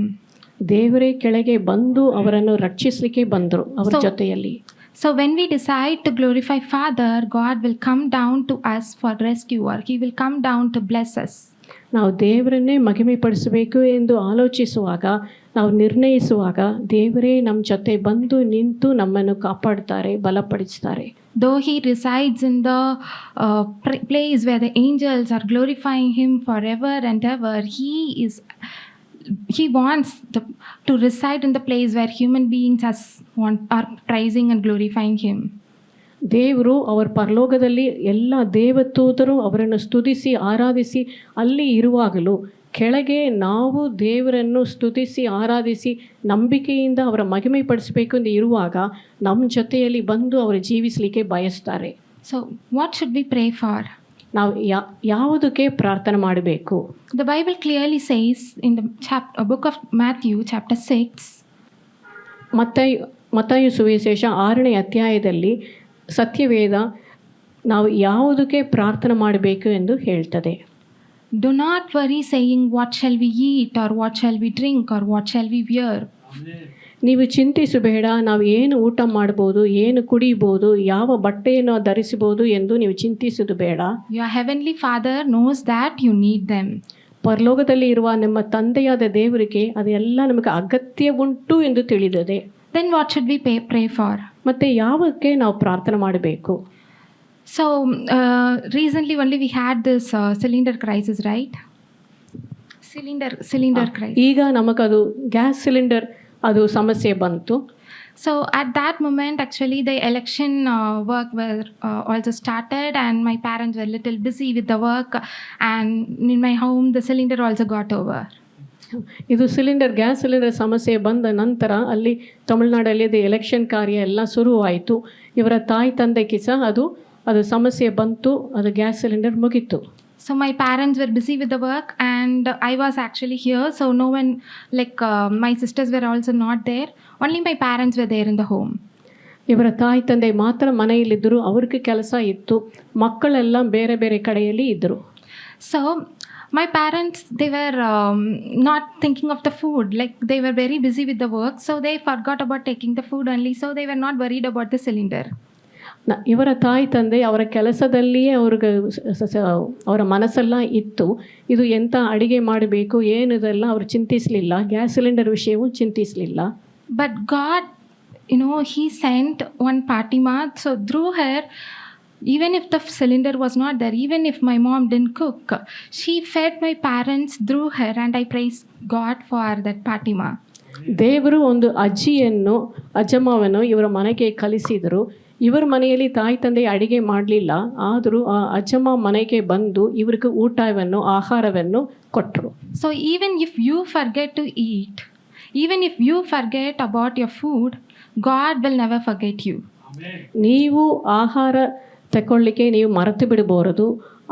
ದೇವರೇ ಕೆಳಗೆ ಬಂದು ಅವರನ್ನು ರಕ್ಷಿಸಲಿಕ್ಕೆ ಬಂದರು ಅವರ ಜೊತೆಯಲ್ಲಿ. So when we decide to glorify Father, God will come down to us for rescue, or He will come down to bless us. ನಾವು ದೇವರನ್ನೇ ಮಹಿಮೆ ಪಡಿಸಬೇಕು ಎಂದು ಆಲೋಚಿಸುವಾಗ, ನಾವು ನಿರ್ಣಯಿಸುವಾಗ ದೇವರೇ ನಮ್ಮ ಜೊತೆ ಬಂದು ನಿಂತು ನಮ್ಮನ್ನು ಕಾಪಾಡ್ತಾರೆ, ಬಲಪಡಿಸ್ತಾರೆ. Though He resides in the place where the angels are glorifying Him forever and ever, He wants to reside in the place where human beings are praising and glorifying Him. ದೇವರು ಅವರ ಪರಲೋಕದಲ್ಲಿ ಎಲ್ಲ ದೇವದೂತರು ಅವರನ್ನು ಸ್ತುತಿಸಿ ಆರಾಧಿಸಿ ಅಲ್ಲಿ ಇರುವಾಗಲೂ ಕೆಳಗೆ ನಾವು ದೇವರನ್ನು ಸ್ತುತಿಸಿ ಆರಾಧಿಸಿ ನಂಬಿಕೆಯಿಂದ ಅವರ ಮಹಿಮೆ ಪಡಿಸಬೇಕು ಎಂದು ಇರುವಾಗ ನಮ್ಮ ಜೊತೆಯಲ್ಲಿ ಬಂದು ಅವರು ಜೀವಿಸಲಿಕ್ಕೆ ಬಯಸ್ತಾರೆ. So what should we pray for? ನಾವು ಯಾವುದಕ್ಕೆ ಪ್ರಾರ್ಥನೆ ಮಾಡಬೇಕು? The Bible clearly says in the book of Matthew chapter 6, ಮತ್ತಾಯ ಸುವಿಶೇಷ 6ನೇ ಅಧ್ಯಾಯದಲ್ಲಿ ಸತ್ಯವೇದ ನಾವು ಯಾವುದಕ್ಕೆ ಪ್ರಾರ್ಥನೆ ಮಾಡಬೇಕು ಎಂದು ಹೇಳ್ತದೆ. Do not worry saying, what shall we eat, or what shall we drink, or what shall we wear? ನೀವು ಚಿಂತಿಸಬೇಡ, ನಾವು ಏನು ಊಟ ಮಾಡ್ಬೋದು, ಏನು ಕುಡಿಬೋದು, ಯಾವ ಬಟ್ಟೆಯನ್ನು ಧರಿಸಬಹುದು ಎಂದು ನೀವು ಚಿಂತಿಸುವುದು ಬೇಡ. Your heavenly Father knows that you need them. ಪರಲೋಕದಲ್ಲಿ ಇರುವ ನಿಮ್ಮ ತಂದೆಯಾದ ದೇವರಿಗೆ ಅದೆಲ್ಲ ನಮಗೆ ಅಗತ್ಯ ಉಂಟು ಎಂದು ತಿಳಿದಿದೆ. Then what should we pray for? ಮತ್ತೆ ಯಾವಕ್ಕೆ ನಾವು ಪ್ರಾರ್ಥನೆ ಮಾಡಬೇಕು? So recently only we had this cylinder crisis, right? Cylinder crisis. ಈಗ ನಮಗದು ಗ್ಯಾಸ್ ಸಿಲಿಂಡರ್ ಅದು ಸಮಸ್ಯೆ ಬಂತು. So at that moment, actually, the election work were also started, and my parents were a little busy with the work, and in my home, the cylinder also got over. ಇದು gas cylinder ಸಮಸ್ಯೆ ಬಂದ ನಂತರ ಅಲ್ಲಿ ತಮಿಳುನಾಡಲ್ಲಿ election ಕಾರ್ಯ ಎಲ್ಲ ಶುರುವಾಯಿತು. ಇವರ ತಾಯಿ ತಂದೆಗೆ ಸಹ ಅದು ಸಮಸ್ಯೆ ಬಂತು, ಅದು ಗ್ಯಾಸ್ ಸಿಲಿಂಡರ್ ಮುಗಿತು. So my parents were busy with the work, and I was actually here, so no one, my sisters were also not there, only my parents were there in the home. ಇವರ ತಾಯಿ ತಂದೆ ಮಾತ್ರ ಮನೆಯಲ್ಲಿದ್ದರು, ಅವ್ರಿಗೆ ಕೆಲಸ ಇತ್ತು, ಮಕ್ಕಳೆಲ್ಲ ಬೇರೆ ಬೇರೆ ಕಡೆಯಲ್ಲಿ ಇದ್ದರು. So my parents, they were not thinking of the food, they were very busy with the work, so they forgot about taking the food only, so they were not worried about the cylinder. ಇವರ ತಾಯಿ ತಂದೆ ಅವರ ಕೆಲಸದಲ್ಲಿಯೇ ಅವ್ರಿಗೆ ಅವರ ಮನಸ್ಸೆಲ್ಲ ಇತ್ತು, ಇದು ಎಂಥ ಅಡಿಗೆ ಮಾಡಬೇಕು ಏನಿದೆಲ್ಲ ಅವರು ಚಿಂತಿಸಲಿಲ್ಲ, ಗ್ಯಾಸ್ ಸಿಲಿಂಡರ್ ವಿಷಯವೂ ಚಿಂತಿಸಲಿಲ್ಲ. But God, He sent one Fatima, so through her, even if the cylinder was not there, even if my mom didn't cook, she fed my parents through her, and I praise God for that Fatima. ದೇವರು ಒಂದು ಅಜ್ಜಮ್ಮವನ್ನು ಇವರ ಮನೆಗೆ ಕಲಿಸಿದರು. ಇವರ ಮನೆಯಲ್ಲಿ ತಾಯಿ ತಂದೆ ಅಡಿಗೆ ಮಾಡಲಿಲ್ಲ, ಆದರೂ ಆ ಅಜ್ಜಮ್ಮ ಮನೆಗೆ ಬಂದು ಇವ್ರಿಗೆ ಊಟವನ್ನು ಆಹಾರವನ್ನು ಕೊಟ್ಟರು. So even if you forget to eat, even if you forget about your food, God will never forget you. ನೀವು ಆಹಾರ ತಗೊಳ್ಳಿಕ್ಕೆ ನೀವು ಮರೆತು ಬಿಡಬಹುದು,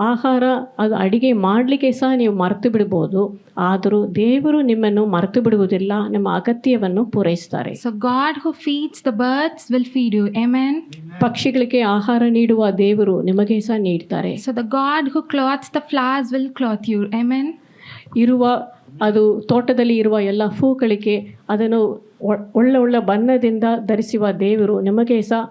ಆಹಾರ ಅದು ಅಡಿಗೆ ಮಾಡಲಿಕ್ಕೆ ಸಹ ನೀವು ಮರೆತು ಬಿಡ್ಬೋದು, ಆದರೂ ದೇವರು ನಿಮ್ಮನ್ನು ಮರೆತು ಬಿಡುವುದಿಲ್ಲ, ನಿಮ್ಮ ಅಗತ್ಯವನ್ನು ಪೂರೈಸ್ತಾರೆ. So God who feeds the birds will feed you. Amen. ಪಕ್ಷಿಗಳಿಗೆ ಆಹಾರ ನೀಡುವ ದೇವರು ನಿಮಗೆ ಸಹ ನೀಡ್ತಾರೆ. So the God who clothes the flowers will clothe you. Amen. ಅದು ತೋಟದಲ್ಲಿ ಇರುವ ಎಲ್ಲ ಹೂಗಳಿಗೆ ಅದನ್ನು ಒಳ್ಳೆ ಬಣ್ಣದಿಂದ ಧರಿಸುವ ದೇವರು ನಿಮಗೆ ಸಹ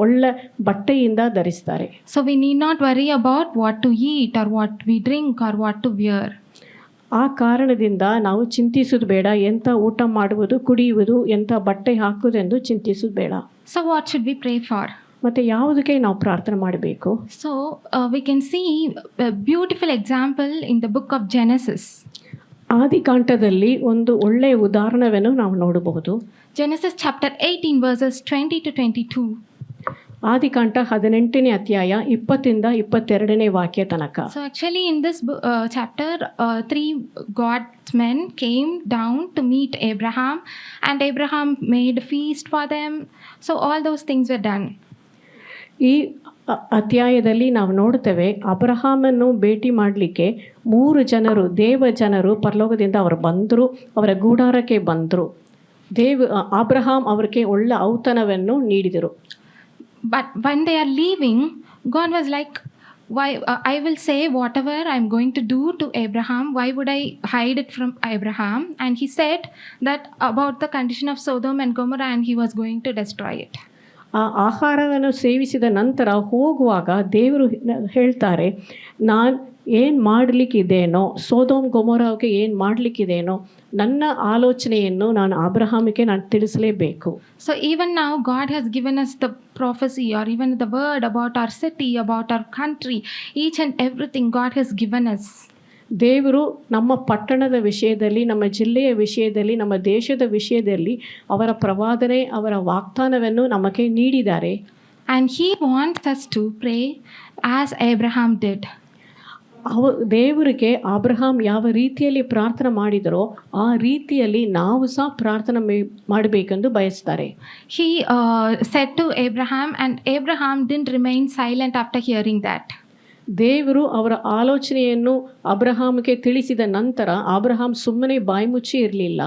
ಒಳ್ಳೆ ಬಟ್ಟೆಯಿಂದ ಧರಿಸ್ತಾರೆ. So we need not worry about what to eat, or what we drink, or what to wear. ಆ ಕಾರಣದಿಂದ ನಾವು ಚಿಂತಿಸುವುದು ಬೇಡ, ಎಂಥ ಊಟ ಮಾಡುವುದು, ಕುಡಿಯುವುದು, ಎಂಥ ಬಟ್ಟೆ ಹಾಕುವುದೆಂದು ಚಿಂತಿಸುವುದು ಬೇಡ. So what should we pray for? ಮತ್ತು ಯಾವುದಕ್ಕೆ ನಾವು ಪ್ರಾರ್ಥನೆ ಮಾಡಬೇಕು? So we can see a beautiful example in the book of Genesis. ಆದಿಕಾಂಡದಲ್ಲಿ ಒಂದು ಒಳ್ಳೆಯ ಉದಾಹರಣೆಯನ್ನು ನಾವು ನೋಡಬಹುದು. Genesis chapter 18 verses 20 to 22. ಆದಿಕಾಂಡ 18ನೇ ಅಧ್ಯಾಯ 20 22 ವಾಕ್ಯ ತನಕ. So actually in this chapter, three God's men came down to meet Abraham, and Abraham made a feast for them. So all those things were done. ಈ ಅಧ್ಯಾಯದಲ್ಲಿ ನಾವು ನೋಡ್ತೇವೆ, ಅಬ್ರಹಾಮನ್ನು ಭೇಟಿ ಮಾಡಲಿಕ್ಕೆ 3 ಜನರು, ದೇವ ಜನರು ಪರಲೋಕದಿಂದ ಅವರು ಬಂದರು, ಅವರ ಗೂಡಾರಕ್ಕೆ ಬಂದರು. ಅಬ್ರಹಾಂ ಅವರಿಗೆ ಒಳ್ಳೆ ಔತಣವನ್ನು ನೀಡಿದರು. But when they are leaving, God was like, why I will say whatever I'm going to do to Abraham, why would I hide it from Abraham? And he said that about the condition of Sodom and Gomorrah, and he was going to destroy it. ಆ ಆಹಾರವನ್ನು ಸೇವಿಸಿದ ನಂತರ ಹೋಗುವಾಗ ದೇವರು ಹೇಳ್ತಾರೆ, ನಾನು ಏನು ಮಾಡಲಿಕ್ಕಿದೇನೋ, ಸೋದೋಮ್ ಗೊಮೋರಕ್ಕೆ ಏನು ಮಾಡಲಿಕ್ಕಿದೇನೋ, ನನ್ನ ಆಲೋಚನೆಯನ್ನು ನಾನು ಅಬ್ರಹಾಮಿಗೆ ನಾನು ತಿಳಿಸಲೇಬೇಕು. So even now God has given us the prophecy or even the word about our city, about our country, each and everything God has given us. ದೇವರು ನಮ್ಮ ಪಟ್ಟಣದ ವಿಷಯದಲ್ಲಿ, ನಮ್ಮ ಜಿಲ್ಲೆಯ ವಿಷಯದಲ್ಲಿ, ನಮ್ಮ ದೇಶದ ವಿಷಯದಲ್ಲಿ ಅವರ ಪ್ರವಾದನೆ, ಅವರ ವಾಗ್ದಾನವನ್ನು ನಮಗೆ ನೀಡಿದ್ದಾರೆ. And he wants us to pray as Abraham did. ದೇವರಿಗೆ ಅಬ್ರಹಾಂ ಯಾವ ರೀತಿಯಲ್ಲಿ ಪ್ರಾರ್ಥನೆ ಮಾಡಿದರೋ ಆ ರೀತಿಯಲ್ಲಿ ನಾವು ಸಹ ಪ್ರಾರ್ಥನೆ ಮಾಡಬೇಕೆಂದು ಬಯಸ್ತಾರೆ. He said to Abraham, and Abraham didn't remain silent after hearing that. ದೇವರು ಅವರ ಆಲೋಚನೆಯನ್ನು ಅಬ್ರಹಾಮ್ಗೆ ತಿಳಿಸಿದ ನಂತರ ಅಬ್ರಹಾಂ ಸುಮ್ಮನೆ ಬಾಯಿ ಮುಚ್ಚಿ ಇರಲಿಲ್ಲ.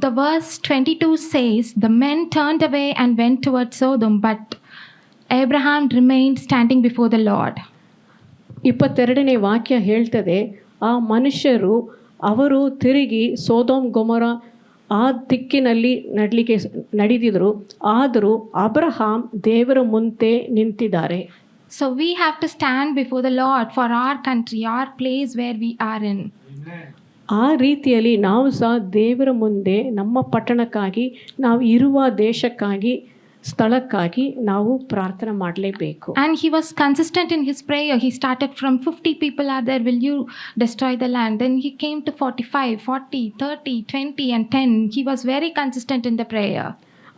The verse 22 says, the men turned away and went towards Sodom, but Abraham remained standing before the Lord. 22ನೇ ವಾಕ್ಯ ಹೇಳ್ತದೆ, ಆ ಮನುಷ್ಯರು ಅವರು ತಿರುಗಿ ಸೋದೋಮ್ ಗೊಮೊರ ಆ ದಿಕ್ಕಿನಲ್ಲಿ ನಡೆದಿದ್ರು, ಆದರೂ ಅಬ್ರಹಾಂ ದೇವರ ಮುಂದೆ ನಿಂತಿದ್ದಾರೆ. So we have to stand before the Lord for our country, our place where we are in. ಆ ರೀತಿಯಲ್ಲಿ ನಾವು ಸಹ ದೇವರ ಮುಂದೆ ನಮ್ಮ ಪಟ್ಟಣಕ್ಕಾಗಿ, ನಾವು ಇರುವ ದೇಶಕ್ಕಾಗಿ, ಸ್ಥಳಕ್ಕಾಗಿ ನಾವು ಪ್ರಾರ್ಥನೆ ಮಾಡಲೇಬೇಕು. And he was consistent in his prayer. He started from 50 people are there, will you destroy the land? Then he came to 45, 40, 30, 20 and 10. He was very consistent in the prayer.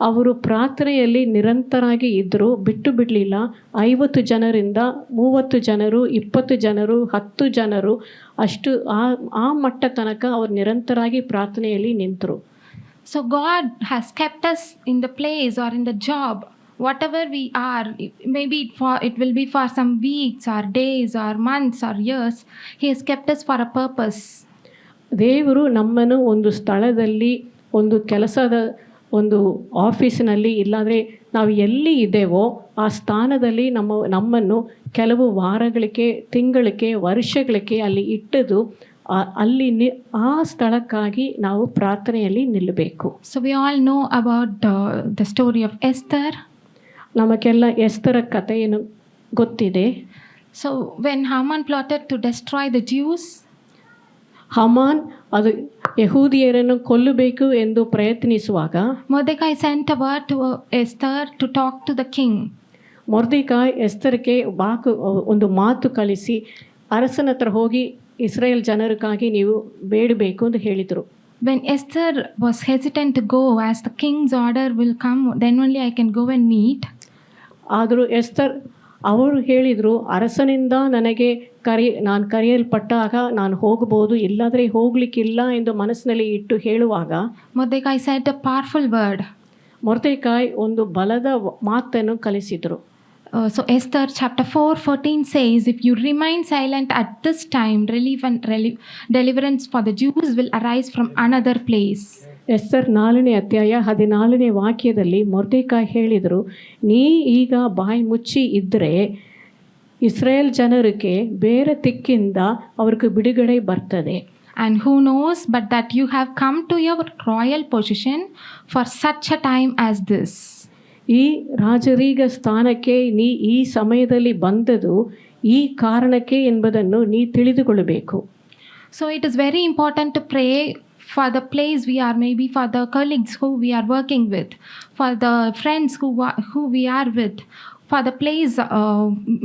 ಅವರು ಪ್ರಾರ್ಥನೆಯಲ್ಲಿ ನಿರಂತರಾಗಿ ಇದ್ದರು, ಬಿಟ್ಟು ಬಿಡಲಿಲ್ಲ. 50 ಜನರಿಂದ 30 ಜನರು, 20 ಜನರು, 10 ಜನರು, ಅಷ್ಟು ಆ ಮಟ್ಟ ತನಕ ಅವರು ನಿರಂತರಾಗಿ ಪ್ರಾರ್ಥನೆಯಲ್ಲಿ ನಿಂತರು. So God has kept us in the place or in the job, whatever we are, maybe it will be for some weeks or days or months or years. He has kept us for a purpose. ದೇವರು ನಮ್ಮನ್ನು ಒಂದು ಸ್ಥಳದಲ್ಲಿ, ಒಂದು ಕೆಲಸದ ಒಂದು ಆಫೀಸಿನಲ್ಲಿ, ಇಲ್ಲಾಂದರೆ ನಾವು ಎಲ್ಲಿ ಇದ್ದೇವೋ ಆ ಸ್ಥಾನದಲ್ಲಿ ನಮ್ಮನ್ನು ಕೆಲವು ವಾರಗಳಿಗೆ, ತಿಂಗಳಿಗೆ, ವರ್ಷಗಳಿಗೆ ಅಲ್ಲಿ ಇಟ್ಟದು, ಅಲ್ಲಿ ಆ ಸ್ಥಳಕ್ಕಾಗಿ ನಾವು ಪ್ರಾರ್ಥನೆಯಲ್ಲಿ ನಿಲ್ಲಬೇಕು. So we all know about the story of Esther. ನಮಗೆಲ್ಲ ಎಸ್ತರ್ ಕಥೆಯನ್ನು ಗೊತ್ತಿದೆ. So when Haman plotted to destroy the Jews, Haman ಅದು ಯಹೂದಿಯರನ್ನು ಕೊಲ್ಲಬೇಕು ಎಂದು ಪ್ರಯತ್ನಿಸುವಾಗ Mordecai sent a word to Esther to talk to the king. ಮೊರ್ದೆಕಾಯ್ ಎಸ್ತರ್ಗೆ ಒಂದು ಮಾತು ಕಳಿಸಿ ಅರಸನ ಹತ್ರ ಹೋಗಿ ಇಸ್ರೇಲ್ ಜನರಿಗಾಗಿ ನೀವು ಬೇಡಬೇಕು ಅಂತ ಹೇಳಿದರು. When Esther was hesitant to go, as the king's order will come, then only I can go and meet. ಆದರೂ ಎಸ್ತರ್ ಅವರು ಹೇಳಿದರು, ಅರಸನಿಂದ ನನಗೆ ನಾನು ಕರೆಯಲ್ಪಟ್ಟಾಗ ನಾನು ಹೋಗಬಹುದು, ಇಲ್ಲಾದರೆ ಹೋಗ್ಲಿಕ್ಕಿಲ್ಲ ಎಂದು ಮನಸ್ಸಿನಲ್ಲಿ ಇಟ್ಟು ಹೇಳುವಾಗ Mordecai said a powerful word. ಮೊರ್ದೆಕಾಯ್ ಒಂದು ಬಲದ ಮಾತನ್ನು ಕಲಿಸಿದರು. So Esther chapter 4:14 says, if you remain silent at this time, relief and deliverance for the Jews will arise from another place. Esther 4ನೇ ಅಧ್ಯಾಯ 14ನೇ ವಾಕ್ಯದಲ್ಲಿ ಮೊರ್ದೆಕಾಯ್ ಹೇಳಿದರು, ನೀ ಈಗ ಬಾಯಿ ಮುಚ್ಚಿ ಇದ್ದರೆ ಇಸ್ರೇಲ್ ಜನರಿಗೆ ಬೇರೆ ದಿಕ್ಕಿಂದ ಅವ್ರಿಗೆ ಬಿಡುಗಡೆ ಬರ್ತದೆ. And who knows but that you have come to your royal position for such a time as this. ಈ ರಾಜರೀಗ ಸ್ಥಾನಕ್ಕೆ ನೀ ಈ ಸಮಯದಲ್ಲಿ ಬಂದದು ಈ ಕಾರಣಕ್ಕೆ ಎಂಬುದನ್ನು ನೀ ತಿಳಿದುಕೊಳ್ಳಬೇಕು. So it is very important to pray for the place we are, maybe for the colleagues who we are working with, for the friends who we are with, for the place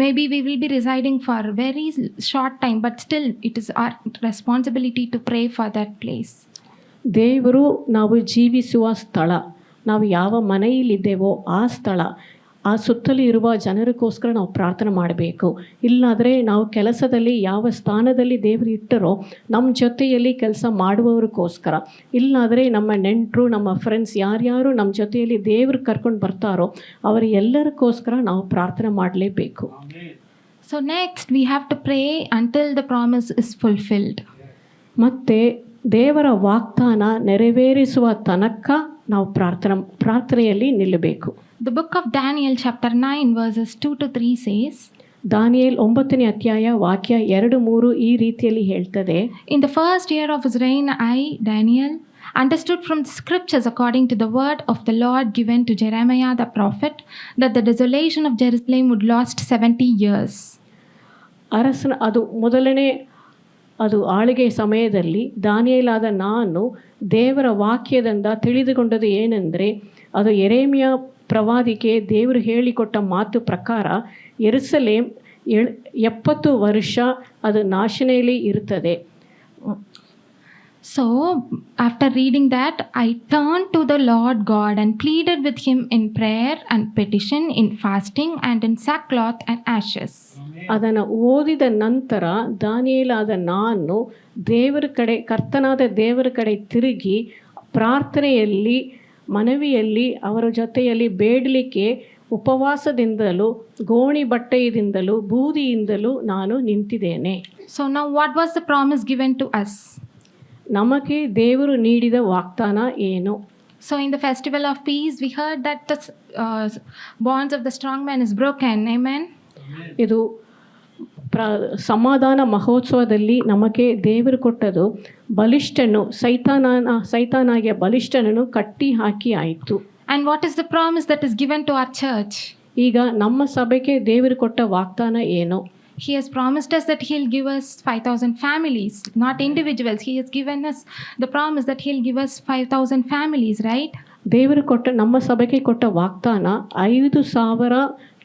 maybe we will be residing for a very short time, but still it is our responsibility to pray for that place. ದೇವರು ನಾವು ಜೀವಿಸುವ ಸ್ಥಳ, ನಾವು ಯಾವ ಮನೆಯಲ್ಲಿದ್ದೇವೋ ಆ ಸ್ಥಳ, ಆ ಸುತ್ತಲೂ ಇರುವ ಜನರಿಗೋಸ್ಕರ ನಾವು ಪ್ರಾರ್ಥನೆ ಮಾಡಬೇಕು. ಇಲ್ಲಾದರೆ ನಾವು ಕೆಲಸದಲ್ಲಿ ಯಾವ ಸ್ಥಾನದಲ್ಲಿ ದೇವರು ಇಟ್ಟರೋ ನಮ್ಮ ಜೊತೆಯಲ್ಲಿ ಕೆಲಸ ಮಾಡುವವ್ರಿಗೋಸ್ಕರ, ಇಲ್ಲಾದರೆ ನಮ್ಮ ನೆಂಟರು, ನಮ್ಮ ಫ್ರೆಂಡ್ಸ್ ಯಾರ್ಯಾರು ನಮ್ಮ ಜೊತೆಯಲ್ಲಿ ದೇವರು ಕರ್ಕೊಂಡು ಬರ್ತಾರೋ ಅವರು ಎಲ್ಲರಿಗೋಸ್ಕರ ನಾವು ಪ್ರಾರ್ಥನೆ ಮಾಡಲೇಬೇಕು. So next we have to pray until the promise is fulfilled. ಮತ್ತು ದೇವರ ವಾಗ್ದಾನ ನೆರವೇರಿಸುವ ತನಕ ನಾವು ಪ್ರಾರ್ಥನೆಯಲ್ಲಿ ನಿಲ್ಲಬೇಕು. The book of Daniel chapter 9 verses 2 to 3 says, Daniel 9ನೇ ಅಧ್ಯಾಯ ವಾಕ್ಯ 2-3 ಈ ರೀತಿಯಲ್ಲಿ ಹೇಳ್ತದೆ. In the first year of his reign, I, Daniel, understood from the scriptures according to the word of the Lord given to Jeremiah the prophet, that the desolation of Jerusalem would last 70 years. ಅರಸನ ಅದು ಆಳಿಗೆ ಸಮಯದಲ್ಲಿ ದಾನಿಯೇಲಾದ ನಾನು ದೇವರ ವಾಕ್ಯದಿಂದ ತಿಳಿದುಕೊಂಡದ್ದು ಏನೆಂದರೆ, ಅದು ಯೆರೆಮೀಯ ಪ್ರವಾದಿಗೆ ದೇವರು ಹೇಳಿಕೊಟ್ಟ ಮಾತು ಪ್ರಕಾರ ಯೆರೂಸಲೇಮ್ 70 ವರ್ಷ ಅದು ನಾಶನೆಯಲ್ಲಿ ಇರುತ್ತದೆ. So, after reading that, I turned to the Lord God and pleaded with him in prayer and petition, in fasting and in sackcloth and ashes. ಅದನ್ನು ಓದಿದ ನಂತರ ದಾನಿಯೇಲಾದ ನಾನು ಕರ್ತನಾದ ದೇವರ ಕಡೆ ತಿರುಗಿ ಪ್ರಾರ್ಥನೆಯಲ್ಲಿ ಮನವಿಯಲ್ಲಿ ಅವರ ಜೊತೆಯಲ್ಲಿ ಬೇಡಲಿಕ್ಕೆ ಉಪವಾಸದಿಂದಲೂ ಗೋಣಿ ಬಟ್ಟೆಯಿಂದಲೂ ಬೂದಿಯಿಂದಲೂ ನಾನು ನಿಂತಿದ್ದೇನೆ. So now what was the promise given to us? ನಮಗೆ ದೇವರು ನೀಡಿದ ವಾಗ್ದಾನ ಏನು? So in the festival of peace we heard that the bonds of the strong man is broken. Amen. ಇದು ಸಮಾಧಾನ ಮಹೋತ್ಸವದಲ್ಲಿ ನಮಗೆ ದೇವರು ಕೊಟ್ಟದು ಬಲಿಷ್ಠನು ಸೈತಾನಾಗಿಯ ಬಲಿಷ್ಠನನ್ನು ಕಟ್ಟಿ ಹಾಕಿ ಆಯಿತು. And what is the promise that is given to our church? ಈಗ ನಮ್ಮ ಸಭೆಗೆ ದೇವರು ಕೊಟ್ಟ ವಾಗ್ದಾನ ಏನು? He has promised us that he'll give us 5,000 families, not individuals. He has given us the promise that he'll give us 5,000 families, right? ದೇವರು ನಮ್ಮ ಸಭೆಗೆ ಕೊಟ್ಟ ವಾಗ್ದಾನ 5,000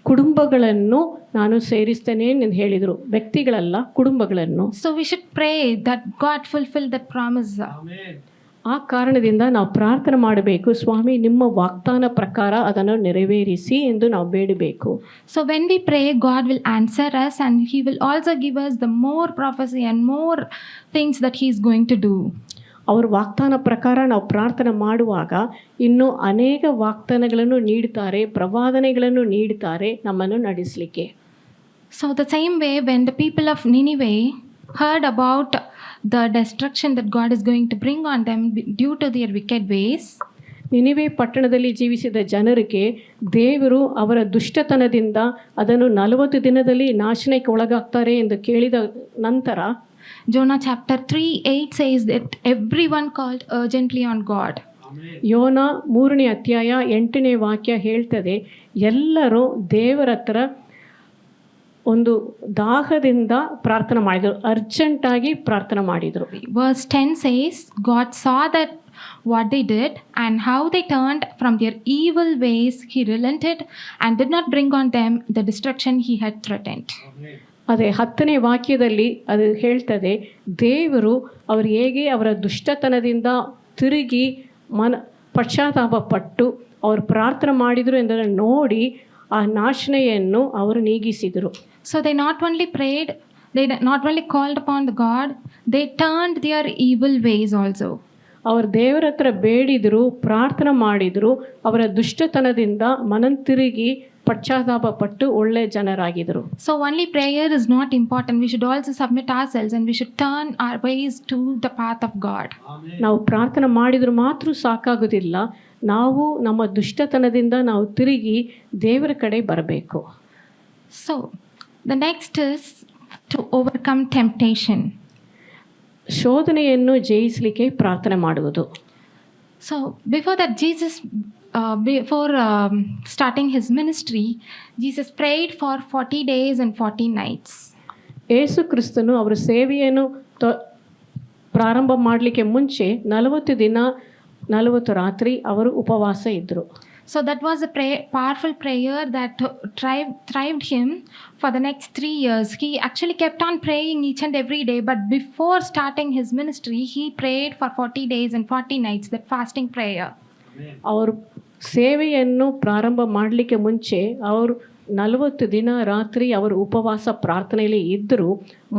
ಕುಟುಂಬಗಳನ್ನು ನಾನು ಸೇರಿಸ್ತೇನೆ ಎಂದು ಹೇಳಿದರು. ವ್ಯಕ್ತಿಗಳಲ್ಲ, ಕುಟುಂಬಗಳನ್ನು. So we should pray that God fulfill that promise. Amen. ಆ ಕಾರಣದಿಂದ ನಾವು ಪ್ರಾರ್ಥನೆ ಮಾಡಬೇಕು, ಸ್ವಾಮಿ ನಿಮ್ಮ ವಾಗ್ದಾನ ಪ್ರಕಾರ ಅದನ್ನು ನೆರವೇರಿಸಿ ಎಂದು ನಾವು ಬೇಡಬೇಕು. So when we pray, God will answer us and he will also give us the more prophecy and more things that he is going to do. ಅವ್ರ ವಾಗ್ದಾನ ಪ್ರಕಾರ ನಾವು ಪ್ರಾರ್ಥನೆ ಮಾಡುವಾಗ ಇನ್ನೂ ಅನೇಕ ವಾಗ್ದಾನಗಳನ್ನು ನೀಡುತ್ತಾರೆ, ಪ್ರವಾದನೆಗಳನ್ನು ನೀಡುತ್ತಾರೆ ನಮ್ಮನ್ನು ನಡೆಸಲಿಕ್ಕೆ. So the same way, when the people of Nineveh heard about the destruction that God is going to bring on them due to their wicked ways, ನಿನಿವೆ ಪಟ್ಟಣದಲ್ಲಿ ಜೀವಿಸಿದ ಜನರಿಗೆ ದೇವರು ಅವರ ದುಷ್ಟತನದಿಂದ ಅದನ್ನು 40 ದಿನದಲ್ಲಿ ನಾಶನಕ್ಕೆ ಒಳಗಾಗ್ತಾರೆ ಎಂದು ಕೇಳಿದ ನಂತರ Jonah chapter 3:8 says that everyone called urgently on God. ಯೋನ 3ನೇ ಅಧ್ಯಾಯ 8ನೇ ವಾಕ್ಯ ಹೇಳ್ತದೆ, ಎಲ್ಲರೂ ದೇವರ ಹತ್ರ ಒಂದು ದಾಹದಿಂದ ಪ್ರಾರ್ಥನೆ ಮಾಡಿದರು, ಅರ್ಜೆಂಟಾಗಿ ಪ್ರಾರ್ಥನೆ ಮಾಡಿದರು. Verse 10 says, God saw that what they did and how they turned from their evil ways. He relented and did not bring on them the destruction he had threatened. ಅದೇ 10ನೇ ವಾಕ್ಯದಲ್ಲಿ ಅದು ಹೇಳ್ತದೆ, ದೇವರು ಅವರು ಹೇಗೆ ಅವರ ದುಷ್ಟತನದಿಂದ ತಿರುಗಿ ಪಶ್ಚಾತ್ತಾಪ ಪಟ್ಟು ಅವರು ಪ್ರಾರ್ಥನೆ ಮಾಡಿದರು ಎಂದರೆ ನೋಡಿ ಆ ನಾಶನೆಯನ್ನು ಅವರು ನೀಗಿಸಿದರು. So they not only prayed, they not only called upon the God, they turned their evil ways also. ಅವರು ದೇವರ ಹತ್ರ ಬೇಡಿದರು, ಪ್ರಾರ್ಥನೆ ಮಾಡಿದರು, ಅವರ ದುಷ್ಟತನದಿಂದ ಮನಂತಿರುಗಿ ಪಶ್ಚಾತ್ತಾಪ ಪಟ್ಟು ಒಳ್ಳೆ ಜನರಾಗಿದ್ದರು. So only prayer is not important. We should also submit ourselves and we should turn our ways to the path of God. ನಾವು ಪ್ರಾರ್ಥನೆ ಮಾಡಿದ್ರು ಮಾತ್ರ ಸಾಕಾಗುವುದಿಲ್ಲ, ನಾವು ನಮ್ಮ ದುಷ್ಟತನದಿಂದ ನಾವು ತಿರುಗಿ ದೇವರ ಕಡೆ ಬರಬೇಕು. So the next is to overcome temptation. ಶೋಧನೆಯನ್ನು ಜಯಿಸಲಿಕ್ಕೆ ಪ್ರಾರ್ಥನೆ ಮಾಡುವುದು. So before that, before starting his ministry, Jesus prayed for 40 days and 40 nights. ಯೇಸು ಕ್ರಿಸ್ತನು ಅವರ ಸೇವೆಯನ್ನು ಪ್ರಾರಂಭ ಮಾಡಲಿಕ್ಕೆ ಮುಂಚೆ 40 ದಿನ 40 ರಾತ್ರಿ ಅವರು ಉಪವಾಸ ಇದ್ದರು. So that was a powerful prayer that thrived him for the next 3 years. He actually kept on praying each and every day, but before starting his ministry, he prayed for 40 days and 40 nights, that fasting prayer. ಅವರು ಸೇವೆಯನ್ನು ಪ್ರಾರಂಭ ಮಾಡಲಿಕ್ಕೆ ಮುಂಚೆ ಅವರು 40 ದಿನ ರಾತ್ರಿ ಅವರು ಉಪವಾಸ ಪ್ರಾರ್ಥನೆಯಲ್ಲಿ ಇದ್ದರು.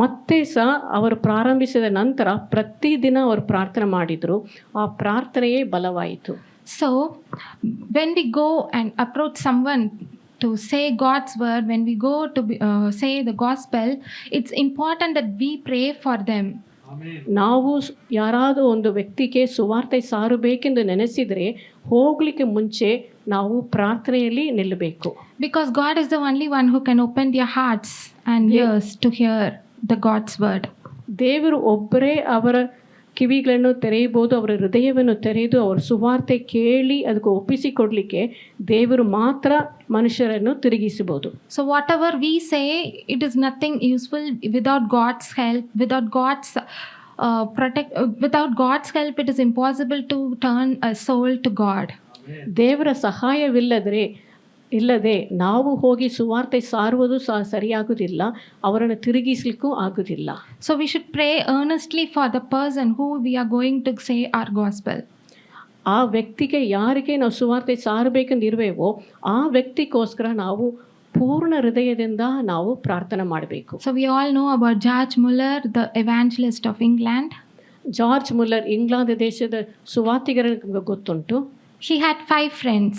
ಮತ್ತೆ ಸಹ ಅವರು ಪ್ರಾರಂಭಿಸಿದ ನಂತರ ಪ್ರತಿದಿನ ಅವರು ಪ್ರಾರ್ಥನೆ ಮಾಡಿದರು. ಆ ಪ್ರಾರ್ಥನೆಯೇ ಬಲವಾಯಿತು. So, when we go and approach someone to say God's word, when we go to say the gospel, it's important that we pray for them. ನಾವು ಯಾರಾದರೂ ಒಂದು ವ್ಯಕ್ತಿಗೆ ಸುವಾರ್ತೆ ಸಾರಬೇಕೆಂದು ನೆನೆಸಿದರೆ ಹೋಗಲಿಕ್ಕೆ ಮುಂಚೆ ನಾವು ಪ್ರಾರ್ಥನೆಯಲ್ಲಿ ನಿಲ್ಲಬೇಕು. Because God is the only one who can open their hearts and ears to hear the God's word. ದೇವರು ಒಬ್ಬರೇ ಅವರ ಕಿವಿಗಳನ್ನು ತೆರೆಯಬಹುದು, ಅವರ ಹೃದಯವನ್ನು ತೆರೆದು ಅವರ ಸುವಾರ್ತೆ ಕೇಳಿ ಅದಕ್ಕೆ ಒಪ್ಪಿಸಿಕೊಡ್ಲಿಕ್ಕೆ ದೇವರು ಮಾತ್ರ ಮನುಷ್ಯರನ್ನು ತಿರುಗಿಸಬಹುದು. So whatever we say, it is nothing useful without God's help, without God's without God's help. It is impossible to turn a soul to God. ದೇವರ ಇಲ್ಲದೆ ನಾವು ಹೋಗಿ ಸುವಾರ್ತೆ ಸಾರುವುದು ಸಹ ಸರಿಯಾಗುವುದಿಲ್ಲ, ಅವರನ್ನು ತಿರುಗಿಸಲಿಕ್ಕೂ ಆಗುವುದಿಲ್ಲ. So we should pray earnestly for the person who we are going to say our gospel. ಆ ವ್ಯಕ್ತಿಗೆ ಯಾರಿಗೆ ನಾವು ಸುವಾರ್ತೆ ಸಾರಬೇಕೆಂದಿರುವೆವೋ ಆ ವ್ಯಕ್ತಿಗೋಸ್ಕರ ನಾವು ಪೂರ್ಣ ಹೃದಯದಿಂದ ನಾವು ಪ್ರಾರ್ಥನೆ ಮಾಡಬೇಕು. So we all know about George Muller, the evangelist of England. George Muller England ದೇಶದ ಸುವಾರ್ತಿಗರಿಗೆ ಗೊತ್ತುಂಟು. He had 5 friends.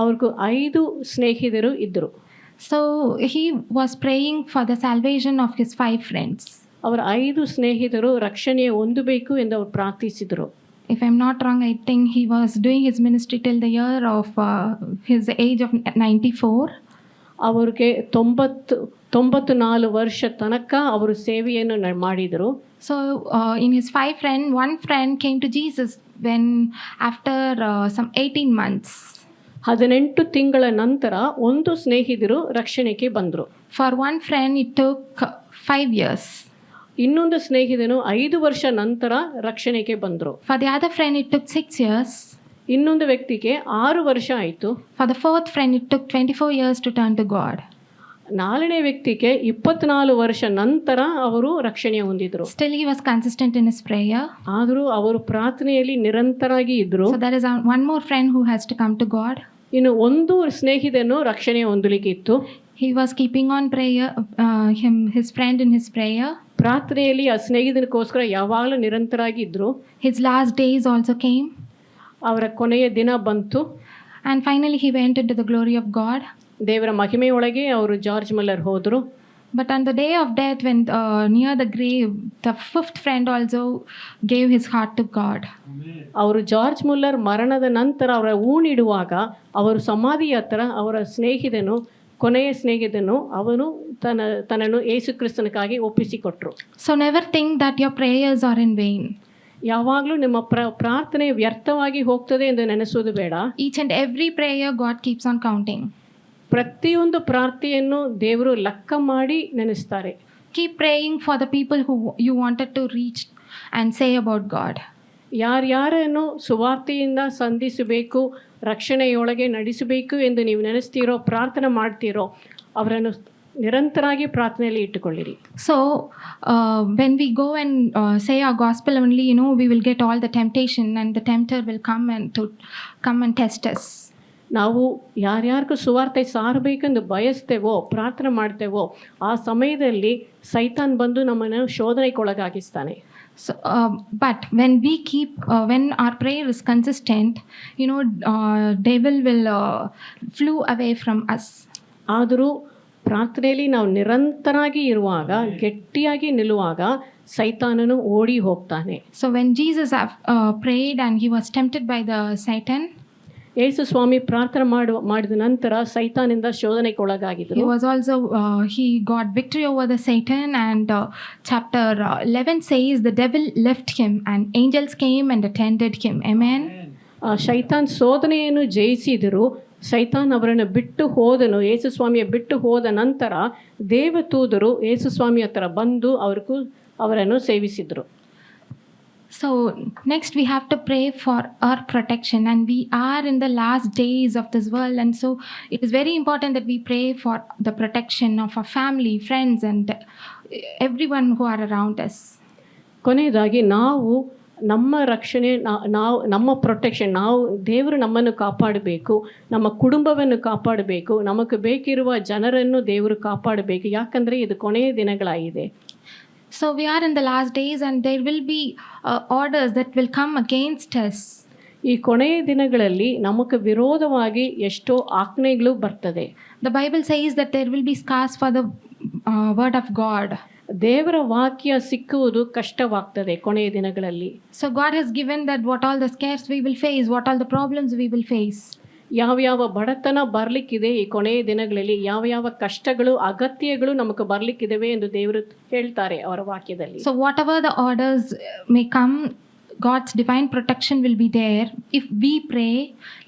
ಅವ್ರಿಗೂ 5 ಸ್ನೇಹಿತರು ಇದ್ದರು. So he was praying for the salvation of his 5 friends. ಅವರ 5 ಸ್ನೇಹಿತರು ರಕ್ಷಣೆ ಹೊಂದಬೇಕು ಎಂದು ಅವರು ಪ್ರಾರ್ಥಿಸಿದರು. If I'm not wrong, I think he was doing his ministry till the year of his age of 94. ಅವ್ರಿಗೆ 94 ವರ್ಷ ತನಕ ಅವರು ಸೇವೆಯನ್ನು ಮಾಡಿದರು. So in his 5 friends, one friend came to Jesus when after some 18 months. 18 ತಿಂಗಳ ನಂತರ ಒಂದು ಸ್ನೇಹಿತರು ರಕ್ಷಣೆಗೆ ಬಂದರು. For one friend it took 5 years. ಇನ್ನೊಂದು ಸ್ನೇಹಿತನು 5 ವರ್ಷ ನಂತರ ರಕ್ಷಣೆಗೆ ಬಂದರು. For the other friend it took 6 years. ಇನ್ನೊಂದು ವ್ಯಕ್ತಿಗೆ 6 ವರ್ಷ ಆಯಿತು. For the fourth friend it took 24 years to turn to God. 4ನೇ ವ್ಯಕ್ತಿಗೆ 24 ವರ್ಷ ನಂತರ ಅವರು ರಕ್ಷಣೆ ಹೊಂದಿದ್ರು. Still he was consistent in his prayer. ಆದರೂ ಅವರು ಪ್ರಾರ್ಥನೆಯಲ್ಲಿ ನಿರಂತರಾಗಿ ಇದ್ರು. So there is one more friend who has to come to God. ಇನ್ನು ಒಂದು ಸ್ನೇಹಿತನು ರಕ್ಷಣೆ ಹೊಂದಲಿಕ್ಕೆ ಇತ್ತು. He was keeping on prayer, his friend in his prayer. ಪ್ರಾರ್ಥನೆಯಲ್ಲಿ ಆ ಸ್ನೇಹಿತನಿಗೋಸ್ಕರ ಯಾವಾಗಲೂ ನಿರಂತರಾಗಿ ಇದ್ರು. His last days also came. ಅವರ ಕೊನೆಯ ದಿನ ಬಂತು. And finally he went into the glory of God. ದೇವರ ಮಹಿಮೆಯೊಳಗೆ ಅವರು ಜಾರ್ಜ್ ಮುಲ್ಲರ್ ಹೋದರು. But on the day of death, when near the grave, the 5th friend also gave his heart to God. ಅವರು George Muller ಮರಣದ ನಂತರ ಅವರ ಊಣಿಡುವಾಗ ಅವರು ಸಮಾಧಿ ಹತ್ರ ಅವರ ಸ್ನೇಹಿತನು ಕೊನೆಯ ಸ್ನೇಹಿತನು ಅವನು ತನ್ನನ್ನು ಯೇಸು ಕ್ರಿಸ್ತನಿಗಾಗಿ ಒಪ್ಪಿಸಿಕೊಟ್ರು. So never think that your prayers are in vain. ಯಾವಾಗಲೂ ನಿಮ್ಮ ಪ್ರಾರ್ಥನೆ ವ್ಯರ್ಥವಾಗಿ ಹೋಗ್ತದೆ ಎಂದು ನೆನೆಸೋದು ಬೇಡ. Each and every prayer God keeps on counting. ಪ್ರತಿಯೊಂದು ಪ್ರಾರ್ಥನೆಯನ್ನು ದೇವರು ಲೆಕ್ಕ ಮಾಡಿ ನೆನೆಸ್ತಾರೆ. Keep praying for the people who you wanted to reach and say about God. ಯಾರ್ಯಾರನ್ನು ಸುವಾರ್ತೆಯಿಂದ ಸಂಧಿಸಬೇಕು, ರಕ್ಷಣೆಯೊಳಗೆ ನಡೆಸಬೇಕು ಎಂದು ನೀವು ನೆನೆಸ್ತೀರೋ, ಪ್ರಾರ್ಥನೆ ಮಾಡ್ತೀರೋ, ಅವರನ್ನು ನಿರಂತರಾಗಿ ಪ್ರಾರ್ಥನೆಯಲ್ಲಿ ಇಟ್ಟುಕೊಳ್ಳಿರಿ. So when we go and say our gospel only, we will get all the temptation and the tempter will come and test us. ನಾವು ಯಾರ್ಯಾರಿಗೂ ಸುವಾರ್ತೆ ಸಾರಬೇಕೆಂದು ಬಯಸ್ತೇವೋ, ಪ್ರಾರ್ಥನೆ ಮಾಡ್ತೇವೋ, ಆ ಸಮಯದಲ್ಲಿ ಸೈತಾನ್ ಬಂದು ನಮ್ಮನ್ನು ಶೋಧನೆಗೊಳಗಾಗಿಸ್ತಾನೆ. So, but when our prayer is consistent, devil will flew away from us. ಆದರೂ ಪ್ರಾರ್ಥನೆಯಲ್ಲಿ ನಾವು ನಿರಂತರಾಗಿ ಇರುವಾಗ, ಗಟ್ಟಿಯಾಗಿ ನಿಲ್ಲುವಾಗ ಸೈತಾನನು ಓಡಿ ಹೋಗ್ತಾನೆ. So when Jesus prayed and he was tempted by the Satan, ಯೇಸು ಸ್ವಾಮಿ ಪ್ರಾರ್ಥನೆ ಮಾಡಿದ ನಂತರ ಸೈತಾನಿಂದ ಶೋಧನೆಗೊಳಗಾಗಿದ್ರು. He was also he got victory over the Satan, and chapter 11 says the devil left him and angels came and attended him. Amen. Shaitan ಶೋಧನೆಯನ್ನು ಜಯಿಸಿದರು. ಸೈತಾನ್ ಅವರನ್ನು ಬಿಟ್ಟು ಹೋದನು. ಯೇಸು ಸ್ವಾಮಿಯ ಬಿಟ್ಟು ಹೋದ ನಂತರ ದೇವದೂತರು ಯೇಸು ಸ್ವಾಮಿ ಹತ್ರ ಬಂದು ಅವರನ್ನು ಸೇವಿಸಿದರು. So next we have to pray for our protection, and we are in the last days of this world, and so it is very important that we pray for the protection of our family, friends, and everyone who are around us. ಕೊನೆಯದಾಗಿ ನಾವು ನಮ್ಮ ರಕ್ಷಣೆ ನಾವು ನಮ್ಮ protection, ನಾವು ದೇವರು ನಮ್ಮನ್ನು ಕಾಪಾಡಬೇಕು, ನಮ್ಮ ಕುಟುಂಬವನ್ನು ಕಾಪಾಡಬೇಕು, ನಮಗೆ ಬೇಕಿರುವ ಜನರನ್ನು ದೇವರು ಕಾಪಾಡಬೇಕು. ಯಾಕಂದರೆ ಇದು ಕೊನೆಯ ದಿನಗಳಾಗಿದೆ. So we are in the last days and there will be orders that will come against us. ಈ ಕೊನೆಯ ದಿನಗಳಲ್ಲಿ ನಮಗೆ ವಿರೋಧವಾಗಿ ಎಷ್ಟೋ ಆಜ್ಞೆಗಳು ಬರ್ತದೆ. The Bible says that there will be scars for the word of God. ದೇವರ ವಾಕ್ಯ ಸಿಕ್ಕುವುದು ಕಷ್ಟವಾಗ್ತದೆ ಕೊನೆಯ ದಿನಗಳಲ್ಲಿ. So God has given that what all the scares we will face, what all the problems we will face. ಯಾವ ಬಡತನ ಬರಲಿಕ್ಕಿದೆ ಈ ಕೊನೆಯ ದಿನಗಳಲ್ಲಿ, ಯಾವ ಕಷ್ಟಗಳು ಅಗತ್ಯಗಳು ನಮಗೆ ಬರಲಿಕ್ಕಿದ್ದಾವೆ ಎಂದು ದೇವರು ಹೇಳ್ತಾರೆ ಅವರ ವಾಕ್ಯದಲ್ಲಿ. So whatever the orders may come, God's divine protection will be there if we pray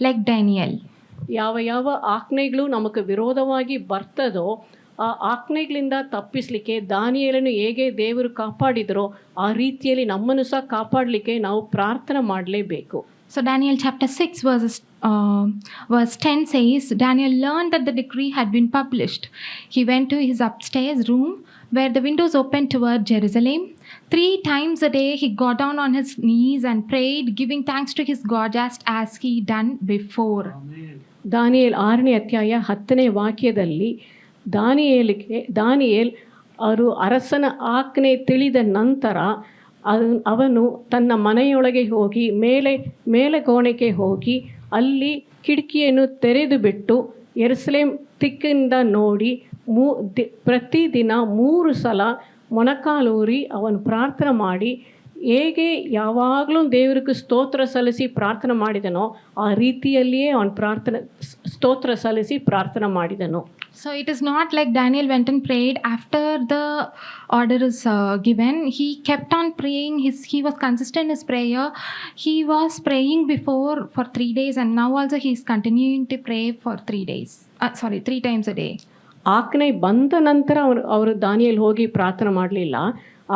like Daniel. ಯಾವ ಆಜ್ಞೆಗಳು ನಮಗೆ ವಿರೋಧವಾಗಿ ಬರ್ತದೋ ಆ ಆಜ್ಞೆಗಳಿಂದ ತಪ್ಪಿಸಲಿಕ್ಕೆ ದಾನಿಯೇಲನು ಹೇಗೆ ದೇವರು ಕಾಪಾಡಿದರೋ ಆ ರೀತಿಯಲ್ಲಿ ನಮ್ಮನ್ನು ಸಹ ಕಾಪಾಡಲಿಕ್ಕೆ ನಾವು ಪ್ರಾರ್ಥನೆ ಮಾಡಲೇಬೇಕು. So Daniel chapter 6 verse 10 says, Daniel learned that the decree had been published. He went to his upstairs room where the windows opened toward Jerusalem. 3 times a day he got down on his knees and prayed, giving thanks to his God just as he done before. Daniel 6ನೇ ಅಧ್ಯಾಯ 10ನೇ ವಾಕ್ಯದಲ್ಲಿ Daniel ಅವರು ಅರಸನ ಆಜ್ಞೆ ತಿಳಿದ ನಂತರ ಅವನು ತನ್ನ ಮನೆಯೊಳಗೆ ಹೋಗಿ ಮೇಲೆ ಕೋಣೆಗೆ ಹೋಗಿ ಅಲ್ಲಿ ಕಿಟಕಿಯನ್ನು ತೆರೆದು ಬಿಟ್ಟು ಯೆರೂಸಲೇಮ್ ದಿಕ್ಕಿನಿಂದ ನೋಡಿ ಪ್ರತಿದಿನ 3 ಸಲ ಮೊಣಕಾಲೂರಿ ಅವನು ಪ್ರಾರ್ಥನೆ ಮಾಡಿ ಹೇಗೆ ಯಾವಾಗಲೂ ದೇವರಿಗೆ ಸ್ತೋತ್ರ ಸಲ್ಲಿಸಿ ಪ್ರಾರ್ಥನೆ ಮಾಡಿದನೋ ಆ ರೀತಿಯಲ್ಲಿಯೇ ಅವನು ಸ್ತೋತ್ರ ಸಲ್ಲಿಸಿ ಪ್ರಾರ್ಥನೆ ಮಾಡಿದನು. So it is not like Daniel went and prayed after the order is given. He kept on praying. He was consistent in his prayer. He was praying before for 3 days and now also he is continuing to pray for 3 days. 3 times a day. ಆಜ್ಞೆ ಬಂದ ನಂತರ ಅವರು Daniel ಹೋಗಿ ಪ್ರಾರ್ಥನೆ ಮಾಡಲಿಲ್ಲ.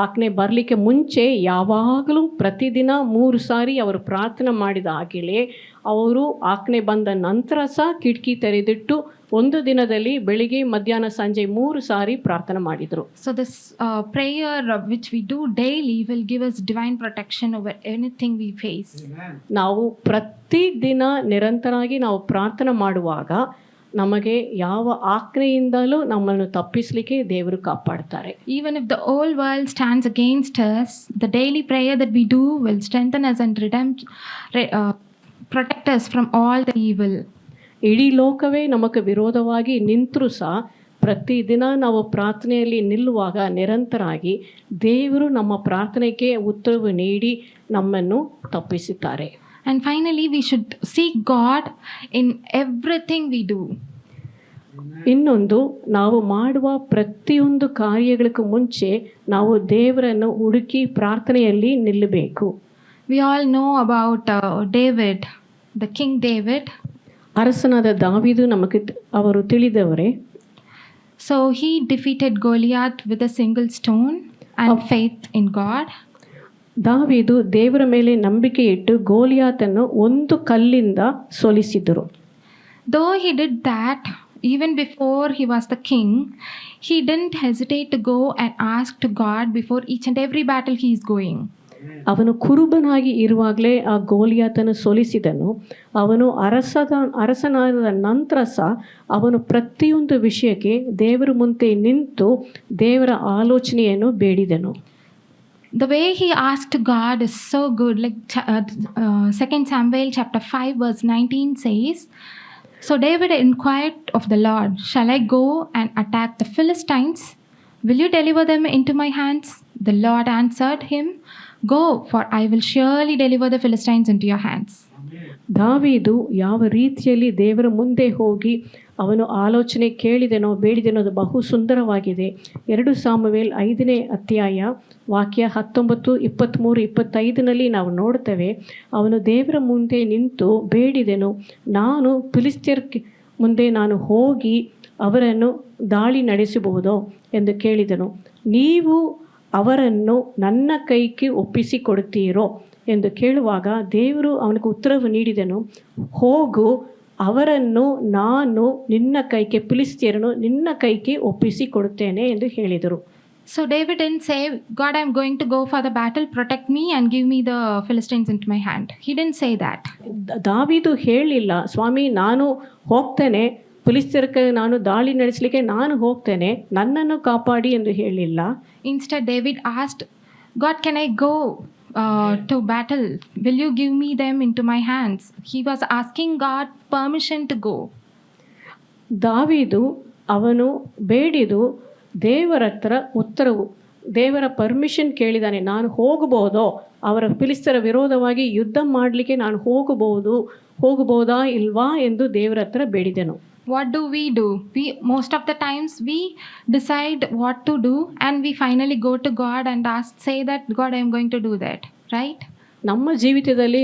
ಆಜ್ಞೆ ಬರಲಿಕ್ಕೆ ಮುಂಚೆ ಯಾವಾಗಲೂ ಪ್ರತಿದಿನ 3 ಸಾರಿ ಅವರು ಪ್ರಾರ್ಥನೆ ಮಾಡಿದ ಹಾಗೆಯೇ ಅವರು ಆಜ್ಞೆ ಬಂದ ನಂತರ ಸಹ ಕಿಟಕಿ ತೆರೆದಿಟ್ಟು ಒಂದು ದಿನದಲ್ಲಿ ಬೆಳಿಗ್ಗೆ ಮಧ್ಯಾಹ್ನ ಸಂಜೆ 3 ಸಾರಿ ಪ್ರಾರ್ಥನೆ ಮಾಡಿದರು. So this prayer which we do daily will give us divine protection over anything we face. ನಾವು ಪ್ರತಿದಿನ ನಿರಂತರವಾಗಿ ನಾವು ಪ್ರಾರ್ಥನೆ ಮಾಡುವಾಗ ನಮಗೆ ಯಾವ ಆಜ್ಞೆಯಿಂದಲೂ ನಮ್ಮನ್ನು ತಪ್ಪಿಸಲಿಕ್ಕೆ ದೇವರು ಕಾಪಾಡ್ತಾರೆ. Even if the whole world stands against us, the daily prayer that we do will strengthen us and protect us from all the evil. ಇಡೀ ಲೋಕವೇ ನಮಗೆ ವಿರೋಧವಾಗಿ ನಿಂತರೂ ಸಹ ಪ್ರತಿದಿನ ನಾವು ಪ್ರಾರ್ಥನೆಯಲ್ಲಿ ನಿಲ್ಲುವಾಗ ನಿರಂತರವಾಗಿ ದೇವರು ನಮ್ಮ ಪ್ರಾರ್ಥನೆಗೆ ಉತ್ತರವು ನೀಡಿ ನಮ್ಮನ್ನು ತಪ್ಪಿಸುತ್ತಾರೆ. And finally, we should seek God in everything we do. ಇನ್ನೊಂದು, ನಾವು ಮಾಡುವ ಪ್ರತಿಯೊಂದು ಕಾರ್ಯಗಳಿಗೂ ಮುಂಚೆ ನಾವು ದೇವರನ್ನು ಹುಡುಕಿ ಪ್ರಾರ್ಥನೆಯಲ್ಲಿ ನಿಲ್ಲಬೇಕು. We all know about David, the King David. ಅರಸನಾದ ದಾವೀದು ನಮಗೆ ಅವರು ತಿಳಿದವರೇ. So he defeated Goliath with a single stone and faith in God. ದಾವೀದು ದೇವರ ಮೇಲೆ ನಂಬಿಕೆ ಇಟ್ಟು ಗೋಲಿಯಾತನ್ನು ಒಂದು ಕಲ್ಲಿಂದ ಸೋಲಿಸಿದರು. Though he did that, even before he was the king, he didn't hesitate to go and ask to God before each and every battle he is going. ಅವನು ಕುರುಬನಾಗಿ ಇರುವಾಗಲೇ ಆ ಗೋಲಿಯಾತನು ಸೋಲಿಸಿದನು. ಅವನು ಅರಸನಾದ ನಂತರ ಸಹ ಅವನು ಪ್ರತಿಯೊಂದು ವಿಷಯಕ್ಕೆ ದೇವರ ಮುಂದೆ ನಿಂತು ದೇವರ ಆಲೋಚನೆಯನ್ನು ಬೇಡಿದನು. The way he asked God is so good. Like 2 Samuel chapter 5 verse 19 says, So David inquired of the Lord, Shall I go and attack the Philistines? Will you deliver them into my hands? The Lord answered him, Go, for I will surely deliver the Philistines into your hands. ದಾವೀದು ಯಾವ ರೀತಿಯಲ್ಲಿ ದೇವರ ಮುಂದೆ ಹೋಗಿ ಅವನು ಆಲೋಚನೆ ಕೇಳಿದನೋ ಬೇಡಿದನೋ ಅದು ಬಹು ಸುಂದರವಾಗಿದೆ. 2 ಸಾಮುವೇಲ್ 5ನೇ ಅಧ್ಯಾಯ ವಾಕ್ಯ 19, 23, 25ನಲ್ಲಿ ನಾವು ನೋಡ್ತೇವೆ. ಅವನು ದೇವರ ಮುಂದೆ ನಿಂತು ಬೇಡಿದನು, ನಾನು ಫಿಲಿಸ್ತ್ಯರ ಮುಂದೆ ನಾನು ಹೋಗಿ ಅವರನ್ನು ದಾಳಿ ನಡೆಸಬಹುದೋ ಎಂದು ಕೇಳಿದನು. ನೀವು ಅವರನ್ನು ನನ್ನ ಕೈಗೆ ಒಪ್ಪಿಸಿಕೊಡುತ್ತೀರೋ ಎಂದು ಕೇಳುವಾಗ ದೇವರು ಅವನಿಗೆ ಉತ್ತರವು ನೀಡಿದನು, ಹೋಗು, ಅವರನ್ನು ನಾನು ನಿನ್ನ ಕೈಗೆ, ಫಿಲಿಸ್ತ್ಯರನ್ನು ನಿನ್ನ ಕೈಗೆ ಒಪ್ಪಿಸಿಕೊಡುತ್ತೇನೆ ಎಂದು ಹೇಳಿದರು. So David didn't say, God, I'm going to go for the battle, protect me and give me the Philistines into my hand. He didn't say that. ದಾವೀದು ಹೇಳಿಲ್ಲ, ಸ್ವಾಮಿ ನಾನು ಹೋಗ್ತೇನೆ, ಫಿಲಿಸ್ತ್ಯರಿಗೆ ನಾನು ದಾಳಿ ನಡೆಸಲಿಕ್ಕೆ ನಾನು ಹೋಗ್ತೇನೆ, ನನ್ನನ್ನು ಕಾಪಾಡಿ ಎಂದು ಹೇಳಿಲ್ಲ. Instead, David asked, God, can I go to battle? Will you give me them into my hands? He was asking God permission to go. ದಾವೀದು ಅವನು ಬೇಡಿದು ದೇವರ ಹತ್ರ ಉತ್ತರವು, ದೇವರ ಪರ್ಮಿಷನ್ ಕೇಳಿದಾನೆ. ನಾನು ಹೋಗಬಹುದೋ, ಅವರ ಫಿಲಿಸ್ತರ ವಿರೋಧವಾಗಿ ಯುದ್ಧ ಮಾಡಲಿಕ್ಕೆ ನಾನು ಹೋಗಬಹುದಾ ಇಲ್ವಾ ಎಂದು ದೇವರ ಹತ್ರ ಬೇಡಿದೆನು. What do? We most of the times we decide what to do and we finally go to God and say that God, I am going to do that, right? ನಮ್ಮ ಜೀವಿತದಲ್ಲಿ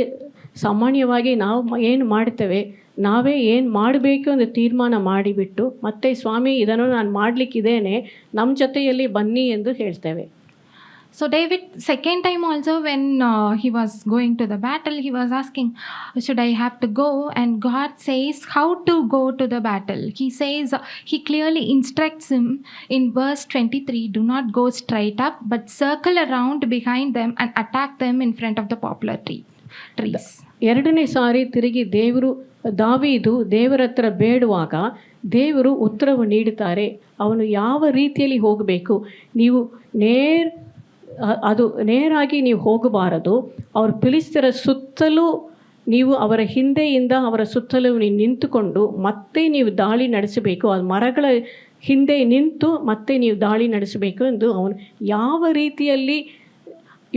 ಸಾಮಾನ್ಯವಾಗಿ ನಾವು ಏನು ಮಾಡ್ತೇವೆ, ನಾವೇ ಏನು ಮಾಡಬೇಕು ಅಂತ ತೀರ್ಮಾನ ಮಾಡಿಬಿಟ್ಟು ಮತ್ತೆ ಸ್ವಾಮಿ ಇದನ್ನು ನಾನು ಮಾಡಲಿಕ್ಕಿದ್ದೇನೆ, ನಮ್ಮ ಜೊತೆಯಲ್ಲಿ ಬನ್ನಿ ಎಂದು ಹೇಳ್ತೇವೆ. So David, second time also when he was going to the battle, he was asking, should I have to go? And God says how to go to the battle. He says, he clearly instructs him in verse 23, do not go straight up, but circle around behind them and attack them in front of the poplar trees. ಎರಡನೇ ಸಾರಿ ತಿರುಗಿ ದಾವೀದು ದೇವರ ಹತ್ರ ಬೇಡುವಾಗ ದೇವರು ಉತ್ತರವು ನೀಡುತ್ತಾರೆ. ಅವನು ಯಾವ ರೀತಿಯಲ್ಲಿ ಹೋಗಬೇಕು, ನೀವು ನೇರಾಗಿ ನೀವು ಹೋಗಬಾರದು, ಅವ್ರ ಫಿಲಿಸ್ತರ ಸುತ್ತಲೂ ನೀವು ಅವರ ಹಿಂದೆಯಿಂದ ಅವರ ಸುತ್ತಲೂ ನೀವು ನಿಂತುಕೊಂಡು ಮತ್ತೆ ನೀವು ದಾಳಿ ನಡೆಸಬೇಕು, ಆ ಮರಗಳ ಹಿಂದೆ ನಿಂತು ಮತ್ತೆ ನೀವು ದಾಳಿ ನಡೆಸಬೇಕು ಎಂದು ಅವನು ಯಾವ ರೀತಿಯಲ್ಲಿ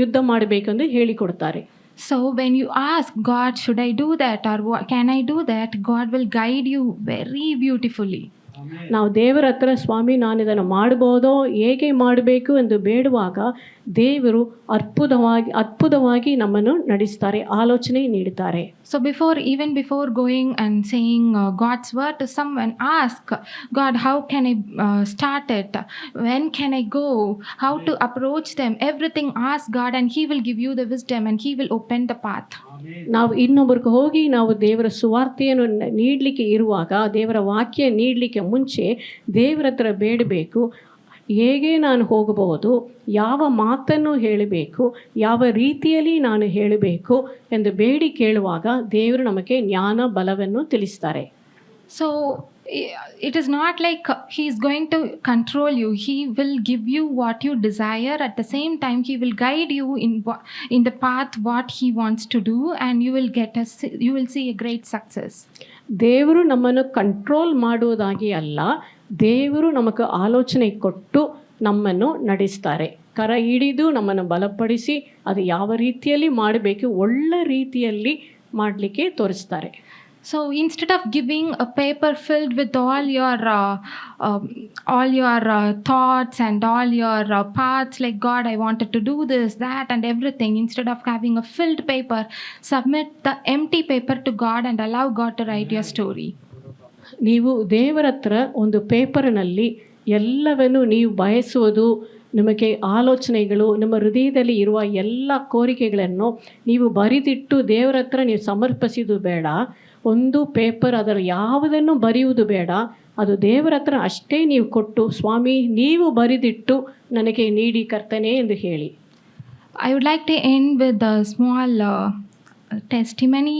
ಯುದ್ಧ ಮಾಡಬೇಕೆಂದು ಹೇಳಿಕೊಡ್ತಾರೆ. So when you ask God, should I do that or can I do that, God will guide you very beautifully. ನಾವು ದೇವರ ಹತ್ರ ಸ್ವಾಮಿ ನಾನು ಇದನ್ನು ಮಾಡ್ಬೋದೋ, ಹೇಗೆ ಮಾಡಬೇಕು ಎಂದು ಬೇಡುವಾಗ ದೇವರು ಅದ್ಭುತವಾಗಿ ನಮ್ಮನ್ನು ನಡೆಸ್ತಾರೆ, ಆಲೋಚನೆ ನೀಡುತ್ತಾರೆ. So even before going and saying God's word to someone, ask God, how can I start it? When can I go? How to approach them? Everything ask God and He will give you the wisdom and He will open the path. ನಾವು ಇನ್ನೊಬ್ಬರಿಗೆ ಹೋಗಿ ನಾವು ದೇವರ ಸುವಾರ್ತೆಯನ್ನು ನೀಡಲಿಕ್ಕೆ ಇರುವಾಗ, ದೇವರ ವಾಕ್ಯ ನೀಡಲಿಕ್ಕೆ ಮುಂಚೆ ದೇವರ ಹತ್ರ ಬೇಡಬೇಕು, ಹೇಗೆ ನಾನು ಹೋಗಬಹುದು, ಯಾವ ಮಾತನ್ನು ಹೇಳಬೇಕು, ಯಾವ ರೀತಿಯಲ್ಲಿ ನಾನು ಹೇಳಬೇಕು ಎಂದು ಬೇಡಿ ಕೇಳುವಾಗ ದೇವರು ನಮಗೆ ಜ್ಞಾನ ಬಲವನ್ನು ತಿಳಿಸ್ತಾರೆ. So it is not like He is going to control you. He will give you what you desire. At the same time, He will guide you in the path what He wants to do, and you will see a great success. ದೇವರು ನಮ್ಮನ್ನು control ಮಾಡುವುದಾಗಿ ಅಲ್ಲ, ದೇವರು ನಮಗೆ ಆಲೋಚನೆ ಕೊಟ್ಟು ನಮ್ಮನ್ನು ನಡೆಸ್ತಾರೆ. ಕರ ಹಿಡಿದು ನಮ್ಮನ್ನು ಬಲಪಡಿಸಿ ಅದು ಯಾವ ರೀತಿಯಲ್ಲಿ ಮಾಡಬೇಕು, ಒಳ್ಳೆ ರೀತಿಯಲ್ಲಿ ಮಾಡಲಿಕ್ಕೆ ತೋರಿಸ್ತಾರೆ. So instead of giving a paper filled with all your thoughts and all your paths, like God, I wanted to do this, that and everything, instead of having a filled paper, submit the empty paper to God and allow God to write your story. ನೀವು ದೇವರ ಹತ್ರ ಒಂದು ಪೇಪರ್ನಲ್ಲಿ ಎಲ್ಲವನ್ನು ನೀವು ಬಯಸುವುದು, ನಿಮಗೆ ಆಲೋಚನೆಗಳು, ನಿಮ್ಮ ಹೃದಯದಲ್ಲಿ ಇರುವ ಎಲ್ಲ ಕೋರಿಕೆಗಳನ್ನು ನೀವು ಬರೆದಿಟ್ಟು ದೇವರ ಹತ್ರ ನೀವು ಸಮರ್ಪಿಸಿದ್ದು ಬೇಡ. ಒಂದು ಪೇಪರ್ ಅದರ ಯಾವುದನ್ನು ಬರೆಯುವುದು ಬೇಡ, ಅದು ದೇವರ ಹತ್ರ ಅಷ್ಟೇ ನೀವು ಕೊಟ್ಟು, ಸ್ವಾಮಿ ನೀವು ಬರೆದಿಟ್ಟು ನನಗೆ ನೀಡಿ ಕರ್ತನೆ ಎಂದು ಹೇಳಿ. I would like to end with a small testimony.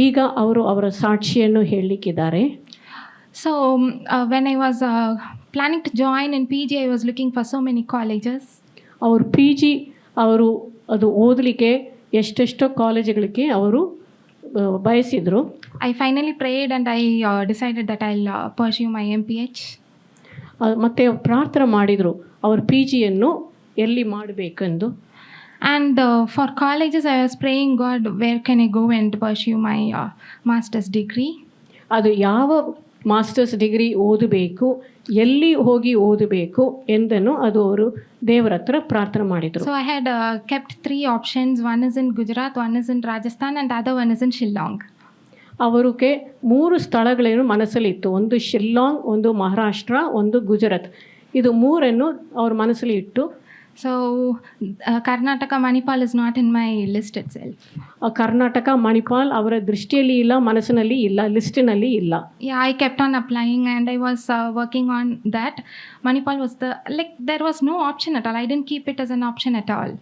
ಈಗ ಅವರ ಸಾಕ್ಷಿಯನ್ನು ಹೇಳಲಿಕ್ಕಿದ್ದಾರೆ. So when I was planning to join in PG, I was looking for so many colleges. ಅವರು PG ಅದು ಓದಲಿಕ್ಕೆ ಎಷ್ಟೆಷ್ಟೋ ಕಾಲೇಜುಗಳಿಗೆ ಅವರು ಬಯಸಿದರು. I finally prayed and I decided that I'll pursue my MPH. ಮತ್ತೆ ಪ್ರಾರ್ಥನೆ ಮಾಡಿದರು ಅವರು PGಯನ್ನು ಎಲ್ಲಿ ಮಾಡಬೇಕೆಂದು. And for colleges, I was praying, God, where can I go and pursue my master's degree? ಅದು ಯಾವ ಮಾಸ್ಟರ್ಸ್ ಡಿಗ್ರಿ ಓದಬೇಕು, ಎಲ್ಲಿ ಹೋಗಿ ಓದಬೇಕು ಎಂದನ್ನು ಅದು ಅವರು ದೇವರ ಹತ್ರ ಪ್ರಾರ್ಥನೆ ಮಾಡಿದರು. So I had kept 3 options. One is in Gujarat, one is in Rajasthan, and the other one is in Shillong. ಅವರಿಗೆ 3 ಸ್ಥಳಗಳೇನು ಮನಸ್ಸಲ್ಲಿತ್ತು. ಒಂದು ಶಿಲ್ಲಾಂಗ್, ಒಂದು ಮಹಾರಾಷ್ಟ್ರ, ಒಂದು ಗುಜರಾತ್. ಇದು 3 ಅವ್ರ ಮನಸ್ಸಲ್ಲಿ ಇಟ್ಟು So, Karnataka, Manipal is not in my list itself. Karnataka Manipal ಅವರ ದೃಷ್ಟಿಯಲ್ಲಿ ಇಲ್ಲ, ಮನಸ್ಸಿನಲ್ಲಿ ಇಲ್ಲ, ಲಿಸ್ಟಿನಲ್ಲಿ ಇಲ್ಲ. Yeah, I kept on applying and I was working on that. Manipal was there was no option at all. I didn't keep it as an option at all.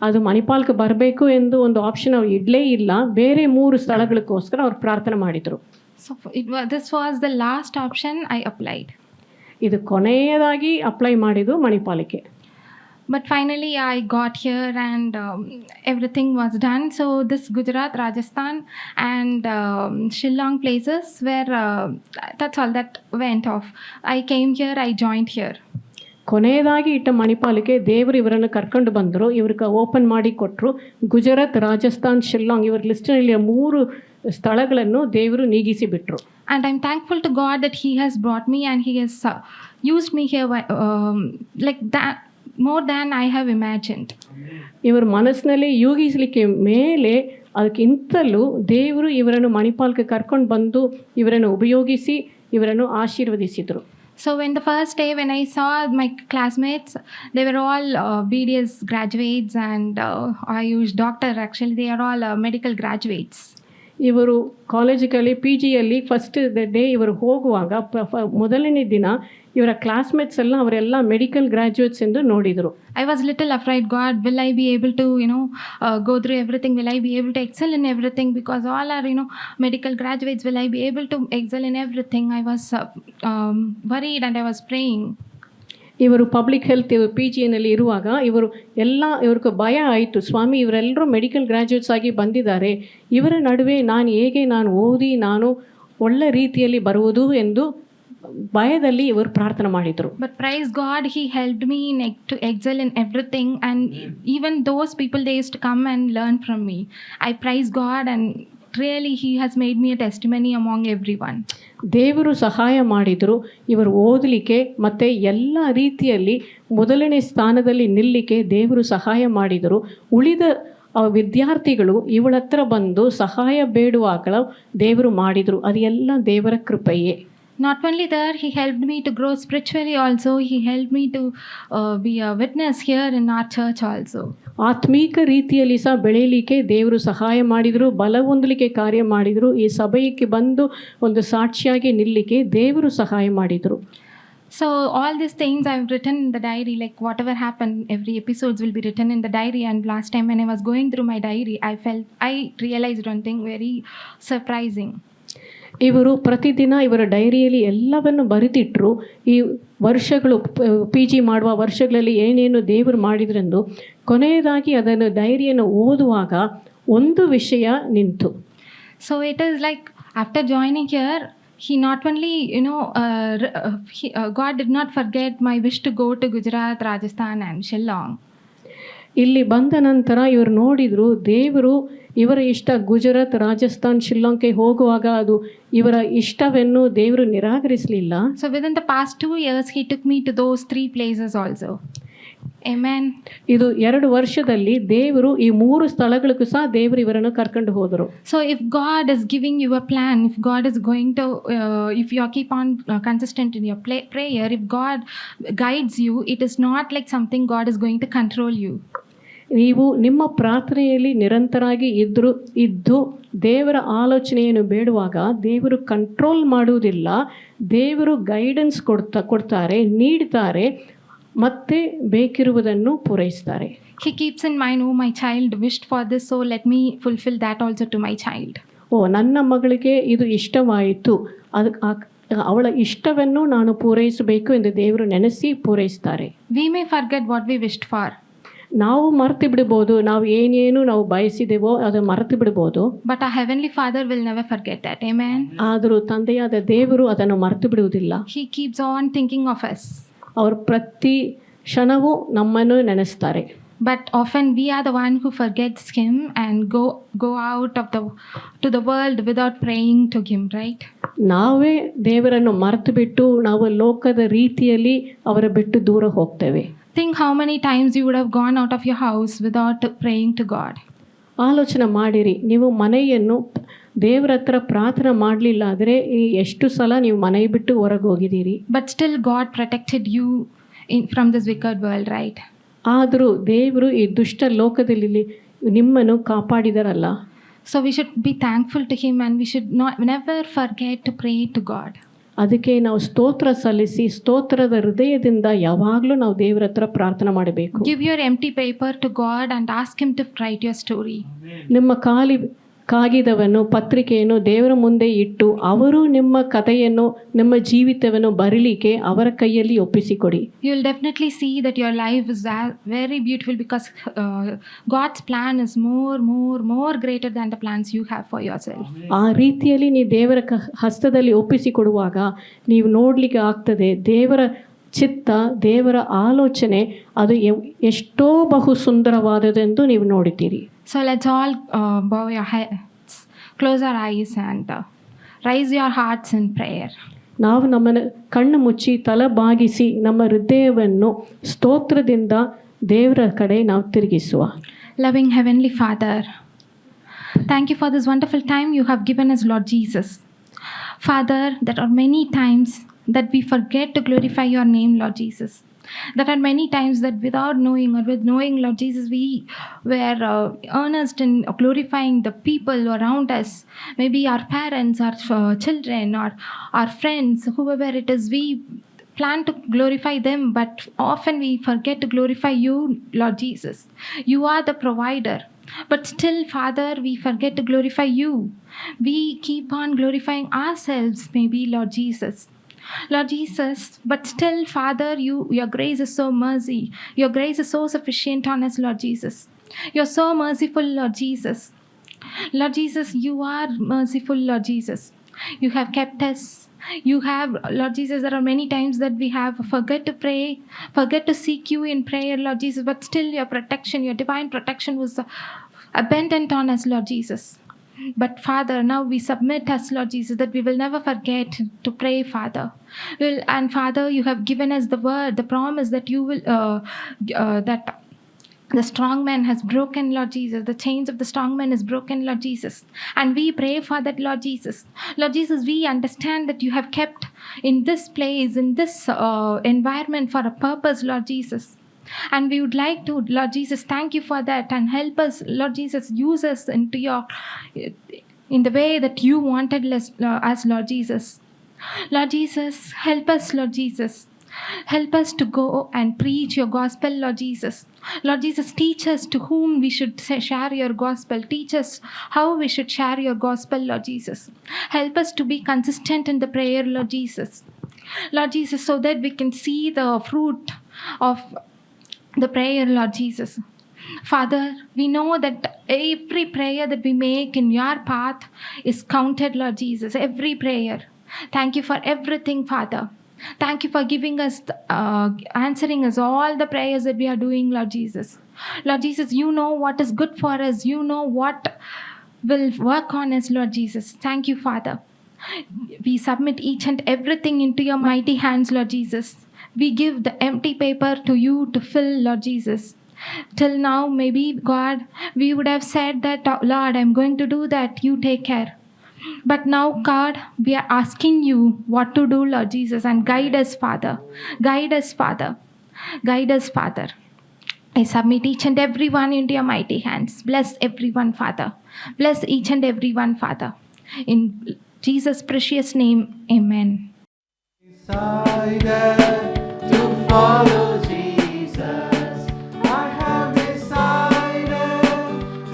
ಅದು ಮಣಿಪಾಲ್ಗೆ ಬರಬೇಕು ಎಂದು ಒಂದು ಆಪ್ಷನ್ ಅವ್ರು ಇಡಲೇ ಇಲ್ಲ. ಬೇರೆ 3 ಸ್ಥಳಗಳಿಗೋಸ್ಕರ ಅವ್ರು ಪ್ರಾರ್ಥನೆ ಮಾಡಿದರು. So, this was the last option I applied. ಇದು ಕೊನೆಯದಾಗಿ ಅಪ್ಲೈ ಮಾಡಿದ್ದು ಮಣಿಪಾಲಕ್ಕೆ. But finally, I got here and everything was done. So this Gujarat, Rajasthan and Shillong places where that's all that went off. I came here, I joined here. ಕೊನೆಯದಾಗಿ ಇಟ್ಟ ಮಣಿಪಾಲಿಗೆ ದೇವರು ಇವರನ್ನು ಕರ್ಕೊಂಡು ಬಂದರು. ಇವ್ರಿಗೆ ಓಪನ್ ಮಾಡಿ ಕೊಟ್ಟರು. ಗುಜರಾತ್, ರಾಜಸ್ಥಾನ್, ಶಿಲ್ಲಾಂಗ್ ಇವರ ಲಿಸ್ಟಿನಲ್ಲಿ 3 ಸ್ಥಳಗಳನ್ನು ದೇವರು ನೀಗಿಸಿ ಬಿಟ್ಟರು. And I'm thankful to God that He has brought me and He has used me here like that more than I have imagined. ಇವರ ಮನಸ್ಸಿನಲ್ಲಿ ಯೋಗಿಸಲಿಕ್ಕೆ ಮೇಲೆ ಅದಕ್ಕಿಂತಲೂ ದೇವರು ಇವರನ್ನು ಮಣಿಪಾಲ್ಗೆ ಕರ್ಕೊಂಡು ಬಂದು ಇವರನ್ನು ಉಪಯೋಗಿಸಿ ಇವರನ್ನು ಆಶೀರ್ವದಿಸಿದರು. So when the first day when I saw my classmates, they were all BDS graduates and Ayush doctor, actually they are all medical graduates. ಇವರು ಕಾಲೇಜಿನಲ್ಲಿ PGಯಲ್ಲಿ ಫಸ್ಟ್ ಡೇ ಇವರು ಹೋಗುವಾಗ ಮೊದಲನೇ ದಿನ ಇವರ ಕ್ಲಾಸ್ಮೇಟ್ಸ್ ಎಲ್ಲ ಅವರೆಲ್ಲ ಮೆಡಿಕಲ್ ಗ್ರಾಜ್ಯುಯೇಟ್ಸ್ ಎಂದು ನೋಡಿದರು. I was little afraid, God, will I be able to go through everything? Will I be able to excel in everything? Because all are medical graduates. Will I be able to excel in everything? I was worried and I was praying. ಇವರು public health PGನಲ್ಲಿ ಇರುವಾಗ ಇವ್ರಿಗೆ ಭಯ ಆಯಿತು. ಸ್ವಾಮಿ, ಇವರೆಲ್ಲರೂ medical graduates ಆಗಿ ಬಂದಿದ್ದಾರೆ, ಇವರ ನಡುವೆ ನಾನು ಓದಿ ನಾನು ಒಳ್ಳೆ ರೀತಿಯಲ್ಲಿ ಬರುವುದು ಎಂದು ಭಯದಲ್ಲಿ ಇವರು ಪ್ರಾರ್ಥನೆ ಮಾಡಿದರು. But praise God, He helped me to excel in everything, and even those people, they used to come and learn from me. I praise God, and really He has made me a testimony among everyone. ದೇವರು ಸಹಾಯ ಮಾಡಿದರು ಇವರು ಓದಲಿಕ್ಕೆ ಮತ್ತು ಎಲ್ಲ ರೀತಿಯಲ್ಲಿ ಮೊದಲನೇ ಸ್ಥಾನದಲ್ಲಿ ನಿಲ್ಲಲಿಕ್ಕೆ ದೇವರು ಸಹಾಯ ಮಾಡಿದರು. ಉಳಿದ ವಿದ್ಯಾರ್ಥಿಗಳು ಇವಳ ಹತ್ರ ಬಂದು ಸಹಾಯ ಬೇಡುವಾಗ ದೇವರು ಮಾಡಿದರು. ಅದು ಎಲ್ಲ ದೇವರ ಕೃಪೆಯೇ. Not only there, He helped me to grow spiritually also. He helped me to be a witness here in our church also. ಆತ್ಮೀಕ ರೀತಿಯಲ್ಲಿ ಸಹ ಬೆಳೆಯಲಿಕ್ಕೆ ದೇವರು ಸಹಾಯ ಮಾಡಿದರು, ಬಲ ಹೊಂದಲಿಕ್ಕೆ ಕಾರ್ಯ ಮಾಡಿದರು. ಈ ಸಭೆಗೆ ಬಂದು ಒಂದು ಸಾಕ್ಷಿಯಾಗಿ ನಿಲ್ಲಲಿಕ್ಕೆ ದೇವರು ಸಹಾಯ ಮಾಡಿದರು. So all these things I've written in the diary, like whatever happened, every episodes will be written in the diary. And last time when I was going through my diary, I realized one thing very surprising. ಇವರು ಪ್ರತಿದಿನ ಇವರ ಡೈರಿಯಲ್ಲಿ ಎಲ್ಲವನ್ನು ಬರೆದಿಟ್ಟರು. ಈ ವರ್ಷಗಳು PG ಮಾಡುವ ವರ್ಷಗಳಲ್ಲಿ ಏನೇನು ದೇವರು ಮಾಡಿದ್ರೆಂದು ಕೊನೆಯದಾಗಿ ಅದನ್ನು ಡೈರಿಯನ್ನು ಓದುವಾಗ ಒಂದು ವಿಷಯ ನಿಂತು. So it is like after joining here, He not only God did not forget my wish to go to Gujarat, Rajasthan and Shillong. ಇಲ್ಲಿ ಬಂದ ನಂತರ ಇವರು ನೋಡಿದರು ದೇವರು ಇವರ ಇಷ್ಟ ಗುಜರಾತ್, ರಾಜಸ್ಥಾನ್, ಶಿಲ್ಲಾಂಗ್ಗೆ ಹೋಗುವಾಗ ಅದು ಇವರ ಇಷ್ಟವನ್ನು ದೇವರು ನಿರಾಕರಿಸಲಿಲ್ಲ. So within the past 2 years, He took me to those 3 places also. Amen. ಇದು 2 ವರ್ಷದಲ್ಲಿ ದೇವರು ಈ 3 ಸ್ಥಳಗಳಿಗೂ ಸಹ ದೇವರು ಇವರನ್ನು ಕರ್ಕೊಂಡು ಹೋದರು. So if God is giving you a plan, if God is going to, if you keep on consistent in your prayer, if God guides you, it is not like something God is going to control you. ನೀವು ನಿಮ್ಮ ಪ್ರಾರ್ಥನೆಯಲ್ಲಿ ನಿರಂತರವಾಗಿ ಇದ್ದು ದೇವರ ಆಲೋಚನೆಯನ್ನು ಬೇಡುವಾಗ ದೇವರು control ಮಾಡುವುದಿಲ್ಲ. ದೇವರು ಗೈಡೆನ್ಸ್ ಕೊಡ್ತಾರೆ, ನೀಡ್ತಾರೆ, ಮತ್ತೆ ಬೇಕಿರುವುದನ್ನು ಪೂರೈಸ್ತಾರೆ. He keeps in mind, oh, my child wished for this, so let me fulfill that also to my child. ನನ್ನ ಮಗಳಿಗೆ ಇದು ಇಷ್ಟವಾಯಿತು, ಅವಳ ಇಷ್ಟವನ್ನು ನಾನು ಪೂರೈಸಬೇಕು ಎಂದು ದೇವರು ನೆನೆಸಿ ಪೂರೈಸ್ತಾರೆ. We may forget what we wished for. ನಾವು ಮರೆತು ಬಿಡ್ಬೋದು, ನಾವು ಏನೇನು ನಾವು ಬಯಸಿದೆವೋ ಅದು ಮರೆತು ಬಿಡ್ಬೋದು. But our heavenly Father will never forget that. Amen. ಆದರೂ ತಂದೆಯಾದ ದೇವರು ಅದನ್ನು ಮರೆತು ಬಿಡುವುದಿಲ್ಲ. He keeps on thinking of us. ಅವರು ಪ್ರತಿ ಕ್ಷಣವೂ ನಮ್ಮನ್ನು ನೆನೆಸ್ತಾರೆ. But often we are the one who forgets Him and go out of to the world without praying to Him, right? ನಾವೇ ದೇವರನ್ನು ಮರೆತು ಬಿಟ್ಟು ನಾವು ಲೋಕದ ರೀತಿಯಲ್ಲಿ ಅವರ ಬಿಟ್ಟು ದೂರ ಹೋಗ್ತೇವೆ. Think how many times you would have gone out of your house without praying to God. ಆಲೋಚನೆ ಮಾಡಿರಿ, ನೀವು ಮನೆಯನ್ನು ದೇವರ ಹತ್ರ ಪ್ರಾರ್ಥನೆ ಮಾಡಲಿಲ್ಲ ಆದರೆ ಎಷ್ಟು ಸಲ ನೀವು ಮನೆ ಬಿಟ್ಟು ಹೊರಗೆ ಹೋಗಿದ್ದೀರಿ. But still God protected you from this wicked world, right? ಆದರೂ ದೇವರು ಈ ದುಷ್ಟ ಲೋಕದಲ್ಲಿ ನಿಮ್ಮನ್ನು ಕಾಪಾಡಿದರಲ್ಲ. So we should be thankful to Him, and we should never forget to pray to God. ಅದಕ್ಕೆ ನಾವು ಸ್ತೋತ್ರ ಸಲ್ಲಿಸಿ ಸ್ತೋತ್ರದ ಹೃದಯದಿಂದ ಯಾವಾಗಲೂ ನಾವು ದೇವರ ಹತ್ರ ಪ್ರಾರ್ಥನೆ ಮಾಡಬೇಕು. Give your empty paper to God and ask Him to write your story. ನಿಮ್ಮ ಖಾಲಿ ಕಾಗಿದವನ್ನು ಪತ್ರಿಕೆಯನ್ನು ದೇವರ ಮುಂದೆ ಇಟ್ಟು ಅವರು ನಿಮ್ಮ ಕಥೆಯನ್ನು ನಿಮ್ಮ ಜೀವಿತವನ್ನು ಬರೀಲಿಕ್ಕೆ ಅವರ ಕೈಯಲ್ಲಿ ಒಪ್ಪಿಸಿಕೊಡಿ. You will definitely see that your life is very beautiful, because God's plan is more greater than the plans you have for yourself. ಆ ರೀತಿಯಲ್ಲಿ ನೀವು ದೇವರ ಹಸ್ತದಲ್ಲಿ ಒಪ್ಪಿಸಿಕೊಡುವಾಗ ನೀವು ನೋಡಲಿಕ್ಕೆ ಆಗ್ತದೆ ದೇವರ ಚಿತ್ತ, ದೇವರ ಆಲೋಚನೆ ಅದು ಎಷ್ಟೋ ಬಹು ಸುಂದರವಾದದೆಂದು ನೀವು ನೋಡುತ್ತೀರಿ. So let's all bow your heads, close our eyes, and raise your hearts in prayer. ನಾವು ನಮ್ಮನ್ನು ಕಣ್ಣು ಮುಚ್ಚಿ ತಲೆ ಬಾಗಿಸಿ ನಮ್ಮ ಹೃದಯವನ್ನು ಸ್ತೋತ್ರದಿಂದ ದೇವರ ಕಡೆ ನಾವು ತಿರುಗಿಸುವ. Loving Heavenly Father, thank you for this wonderful time you have given us, Lord Jesus. Father, there are many times that we forget to glorify your name, Lord Jesus. There are many times that without knowing, or with knowing, Lord Jesus, we were earnest in glorifying the people around us, maybe our parents, our children, or our friends, whoever it is. We plan to glorify them, but often we forget to glorify you, Lord Jesus. You are the provider. But still, Father, we forget to glorify you. We keep on glorifying ourselves, maybe, Lord Jesus. Lord Jesus, but still, Father, your grace is so mercy. Your grace is so sufficient on us, Lord Jesus. You're so merciful, Lord Jesus. Lord Jesus, you are merciful, Lord Jesus. You have kept us. You have, Lord Jesus, there are many times that we have forget to pray, forget to seek you in prayer, Lord Jesus, but still your protection, your divine protection was abundant on us, Lord Jesus. But Father, now we submit us, Lord Jesus, that we will never forget to pray, Father. And Father, you have given us the word, the promise that you will, that the strong man has broken, Lord Jesus. The chains of the strong man is broken, Lord Jesus. And we pray for that, Lord Jesus. Lord Jesus, we understand that you have kept in this place, in this environment for a purpose, Lord Jesus. And we would like to, Lord Jesus, thank you for that, and help us, Lord Jesus, use us in the way that you wanted us, Lord Jesus. Lord Jesus, help us, Lord Jesus. Help us to go and preach your gospel, Lord Jesus. Lord Jesus, teach us to whom we should share your gospel. Teach us how we should share your gospel, Lord Jesus. Help us to be consistent in the prayer, Lord Jesus. Lord Jesus, so that we can see the fruit of the prayer, Lord Jesus. Father, we know that every prayer that we make in your path is counted, Lord Jesus. Every prayer. Thank you for everything, Father. Thank you for giving us, answering us all the prayers that we are doing, Lord Jesus. Lord Jesus, you know what is good for us. You know what will work on us, Lord Jesus. Thank you, Father. We submit each and everything into your mighty hands, Lord Jesus. We give the empty paper to you to fill, Lord Jesus. Till now, maybe, God, we would have said that, Lord, I'm going to do that. You take care. But now, God, we are asking you what to do, Lord Jesus, and guide us, Father. Guide us, Father. Guide us, Father. I submit each and everyone into your mighty hands. Bless everyone, Father. Bless each and everyone, Father. In Jesus' precious name, amen. Decided to follow Jesus. I have decided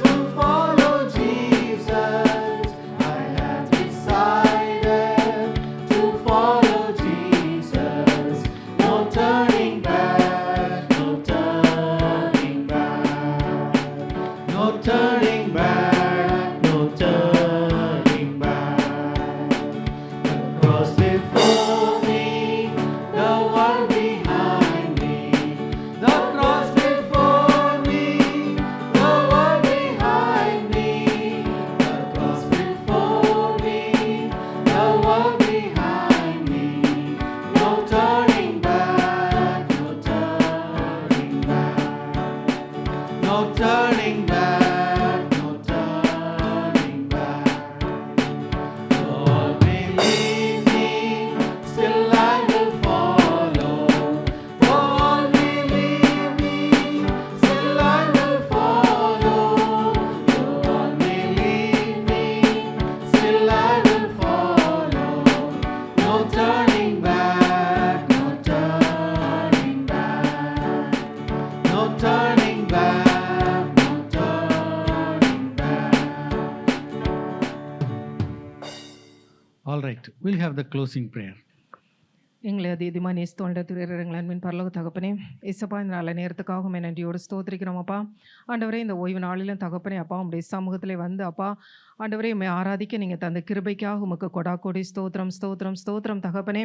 to follow Jesus. I have decided to follow Jesus. No turning back, no turning back, no turning back, no turning back. The cross before me, the one behind me. turning back, no turning back, no turning back, no turning back. All right, we'll have the closing prayer. எங்களை அதிகமாக நேசித்தோண்ட திருங்கள் அன்பின் பரலோக தகப்பனே, இசப்பா இந்த நல்ல நேரத்துக்காக நன்றியோடு ஸ்தோத்திரிக்கிறோம் அப்பா. ஆண்டவரே, இந்த ஓய்வு நாளிலும் தகப்பனே அப்பா உங்களுடைய சமூகத்திலே வந்து அப்பா ஆண்டவரே உம்மை ஆராதிக்க நீங்கள் தந்த கிருபைக்காக உமக்கு கொடாக்கோடி ஸ்தோத்திரம் ஸ்தோத்திரம் ஸ்தோத்திரம் தகப்பனே.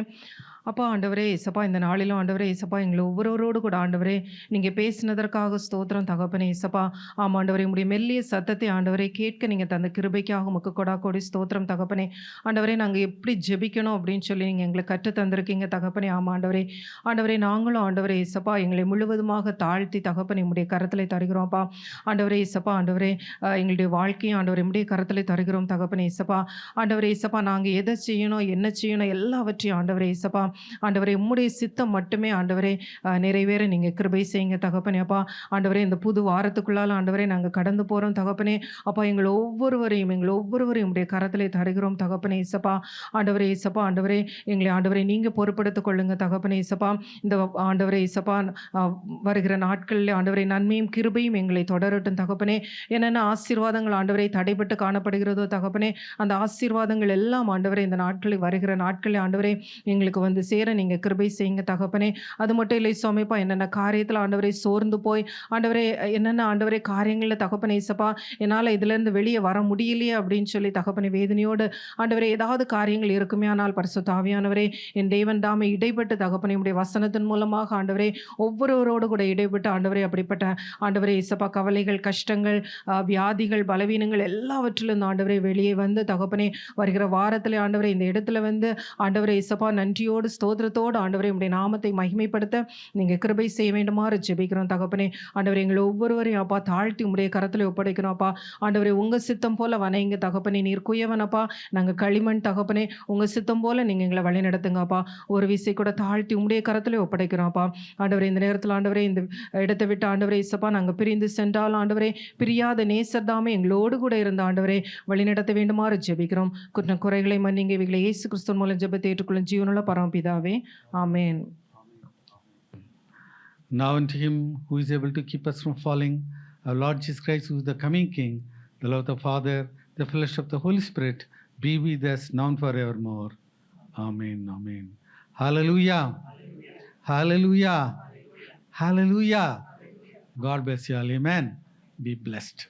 அப்பா ஆண்டவரே இசப்பா இந்த நாளிலும் ஆண்டவரே இசப்பா எங்களை ஒவ்வொருவரோடு கூட ஆண்டவரே நீங்கள் பேசினதற்காக ஸ்தோத்திரம் தகப்பனே இசப்பா. ஆமாம் ஆண்டவரே உடைய மெல்லிய சத்தத்தை ஆண்டவரே கேட்க நீங்கள் தந்த கிருபைக்காக உமக்கு கொடாக்கோடி ஸ்தோத்திரம் தகப்பனே. ஆண்டவரே நாங்கள் எப்படி ஜெபிக்கணும் அப்படின்னு சொல்லி நீங்கள் எங்களுக்கு கற்று தந்திருக்கீங்க தகப்பனே. ஆமாம் ஆண்டவரே, ஆண்டவரே நாங்களும் ஆண்டவரே இசப்பா எங்களை முழுவதுமாக தாழ்த்தி தகப்பனே உடைய கரத்தில் தருகிறோம்ப்பா. ஆண்டவரே இசப்பா ஆண்டவரே எங்களுடைய வாழ்க்கையும் ஆண்டவரே உடைய கரத்தில் தருகிறோம் தகப்பனே இசப்பா. ஆண்டவரே இசப்பா நாங்கள் எதை செய்யணும் என்ன செய்யணும் எல்லாவற்றையும் ஆண்டவரே இசப்பா ஆண்டவரே உம்முடைய சித்தம் மட்டுமே ஆண்டவரே நிறைவேற நீங்கள் கிருபை செய்யுங்க தகப்பனே அப்பா. ஆண்டவரே இந்த புது வாரத்துக்குள்ளால் ஆண்டவரே நாங்கள் கடந்து போகிறோம் தகப்பனே அப்பா. எங்களை ஒவ்வொருவரையும் உடைய கரத்திலே தருகிறோம் தகப்பனே இசப்பா. ஆண்டவரே இசப்பா ஆண்டவரே எங்களை ஆண்டவரே நீங்கள் பொறுப்படுத்திக் கொள்ளுங்க தகப்பனே இசப்பா. இந்த ஆண்டவரே இசப்பா வருகிற நாட்களில் ஆண்டவரே நன்மையும் கிருபையும் எங்களை தொடரட்டும் தகப்பனே. என்னென்ன ஆசீர்வாதங்கள் ஆண்டவரை தடைபட்டு காணப்படுகிறதோ தகப்பனே, அந்த ஆசீர்வாதங்கள் எல்லாம் ஆண்டவரே இந்த நாட்களில் வருகிற நாட்களில் ஆண்டவரே எங்களுக்கு வந்து சேர நீங்கள் கிருபை செய்யுங்க தகப்பனே. அது மட்டும் இல்லை சுவாமிப்பா, என்னென்ன காரியத்தில் ஆண்டவரை சோர்ந்து போய் ஆண்டவரே என்னென்ன ஆண்டவரே காரியங்களில் தகப்பனே இசப்பா என்னால் இதிலேருந்து வெளியே வர முடியலையே அப்படின்னு சொல்லி தகப்பனே வேதனையோடு ஆண்டவரே ஏதாவது காரியங்கள் இருக்குமே ஆனால் பரிசுத்த ஆவியானவரே என் தேவன் தாமே இடைப்பட்டு தகப்பனே உடைய வசனத்தின் மூலமாக ஆண்டவரே ஒவ்வொருவரோடு கூட இடைப்பட்டு ஆண்டவரே அப்படிப்பட்ட ஆண்டவரே இசப்பா கவலைகள் கஷ்டங்கள் வியாதிகள் பலவீனங்கள் எல்லாவற்றிலும் ஆண்டவரே வெளியே வந்து தகப்பனே வருகிற வாரத்தில் ஆண்டவரே இந்த இடத்துல வந்து ஆண்டவரே இசப்பா நன்றியோடு ஸ்தோத்திரத்தோடு ஆண்டவரே உடைய நாமத்தை மகிமைப்படுத்த நீங்கள் கிருபை செய்ய வேண்டுமாறு ஜெபிக்கிறோம் தகப்பனே. ஆண்டவரே எங்களை ஒவ்வொருவரையும் அப்பா தாழ்த்தி உடைய கரத்தில் ஒப்படைக்கிறோம் அப்பா. ஆண்டவரே உங்கள் சித்தம் போல வனைங்க தகப்பனே. நீர் குயவனப்பா, நாங்கள் களிமண் தகப்பனே. உங்கள் சித்தம் போல நீங்கள் எங்களை வழி நடத்துங்கப்பா. ஒரு விசை கூட தாழ்த்தி உடைய கரத்தில் ஒப்படைக்கிறோம்ப்பா. ஆண்டவரே இந்த நேரத்தில் ஆண்டவரே இந்த இடத்தை விட்டு ஆண்டவரே இசப்பா நாங்கள் பிரிந்து சென்றால் ஆண்டவரே பிரியாத நேசர் தாமே எங்களோடு கூட இருந்த ஆண்டவரே வழிநடத்த வேண்டுமாறு ஜெபிக்கிறோம். குறைகளை மன்னிங்க இவைகளை இயேசு கிறிஸ்து மூலம் ஜெபத்தை ஏற்றுக்கொள்ளும் ஜீவனுள்ள பரமபிதாவே, ஆமென். Now unto him who is able to keep us from falling, our Lord Jesus Christ, who is the coming King, the love of the Father, the fellowship of the Holy Spirit, be with us now and forevermore. Amen. Amen. Hallelujah. Hallelujah. Hallelujah. God bless you all. Amen. Be blessed.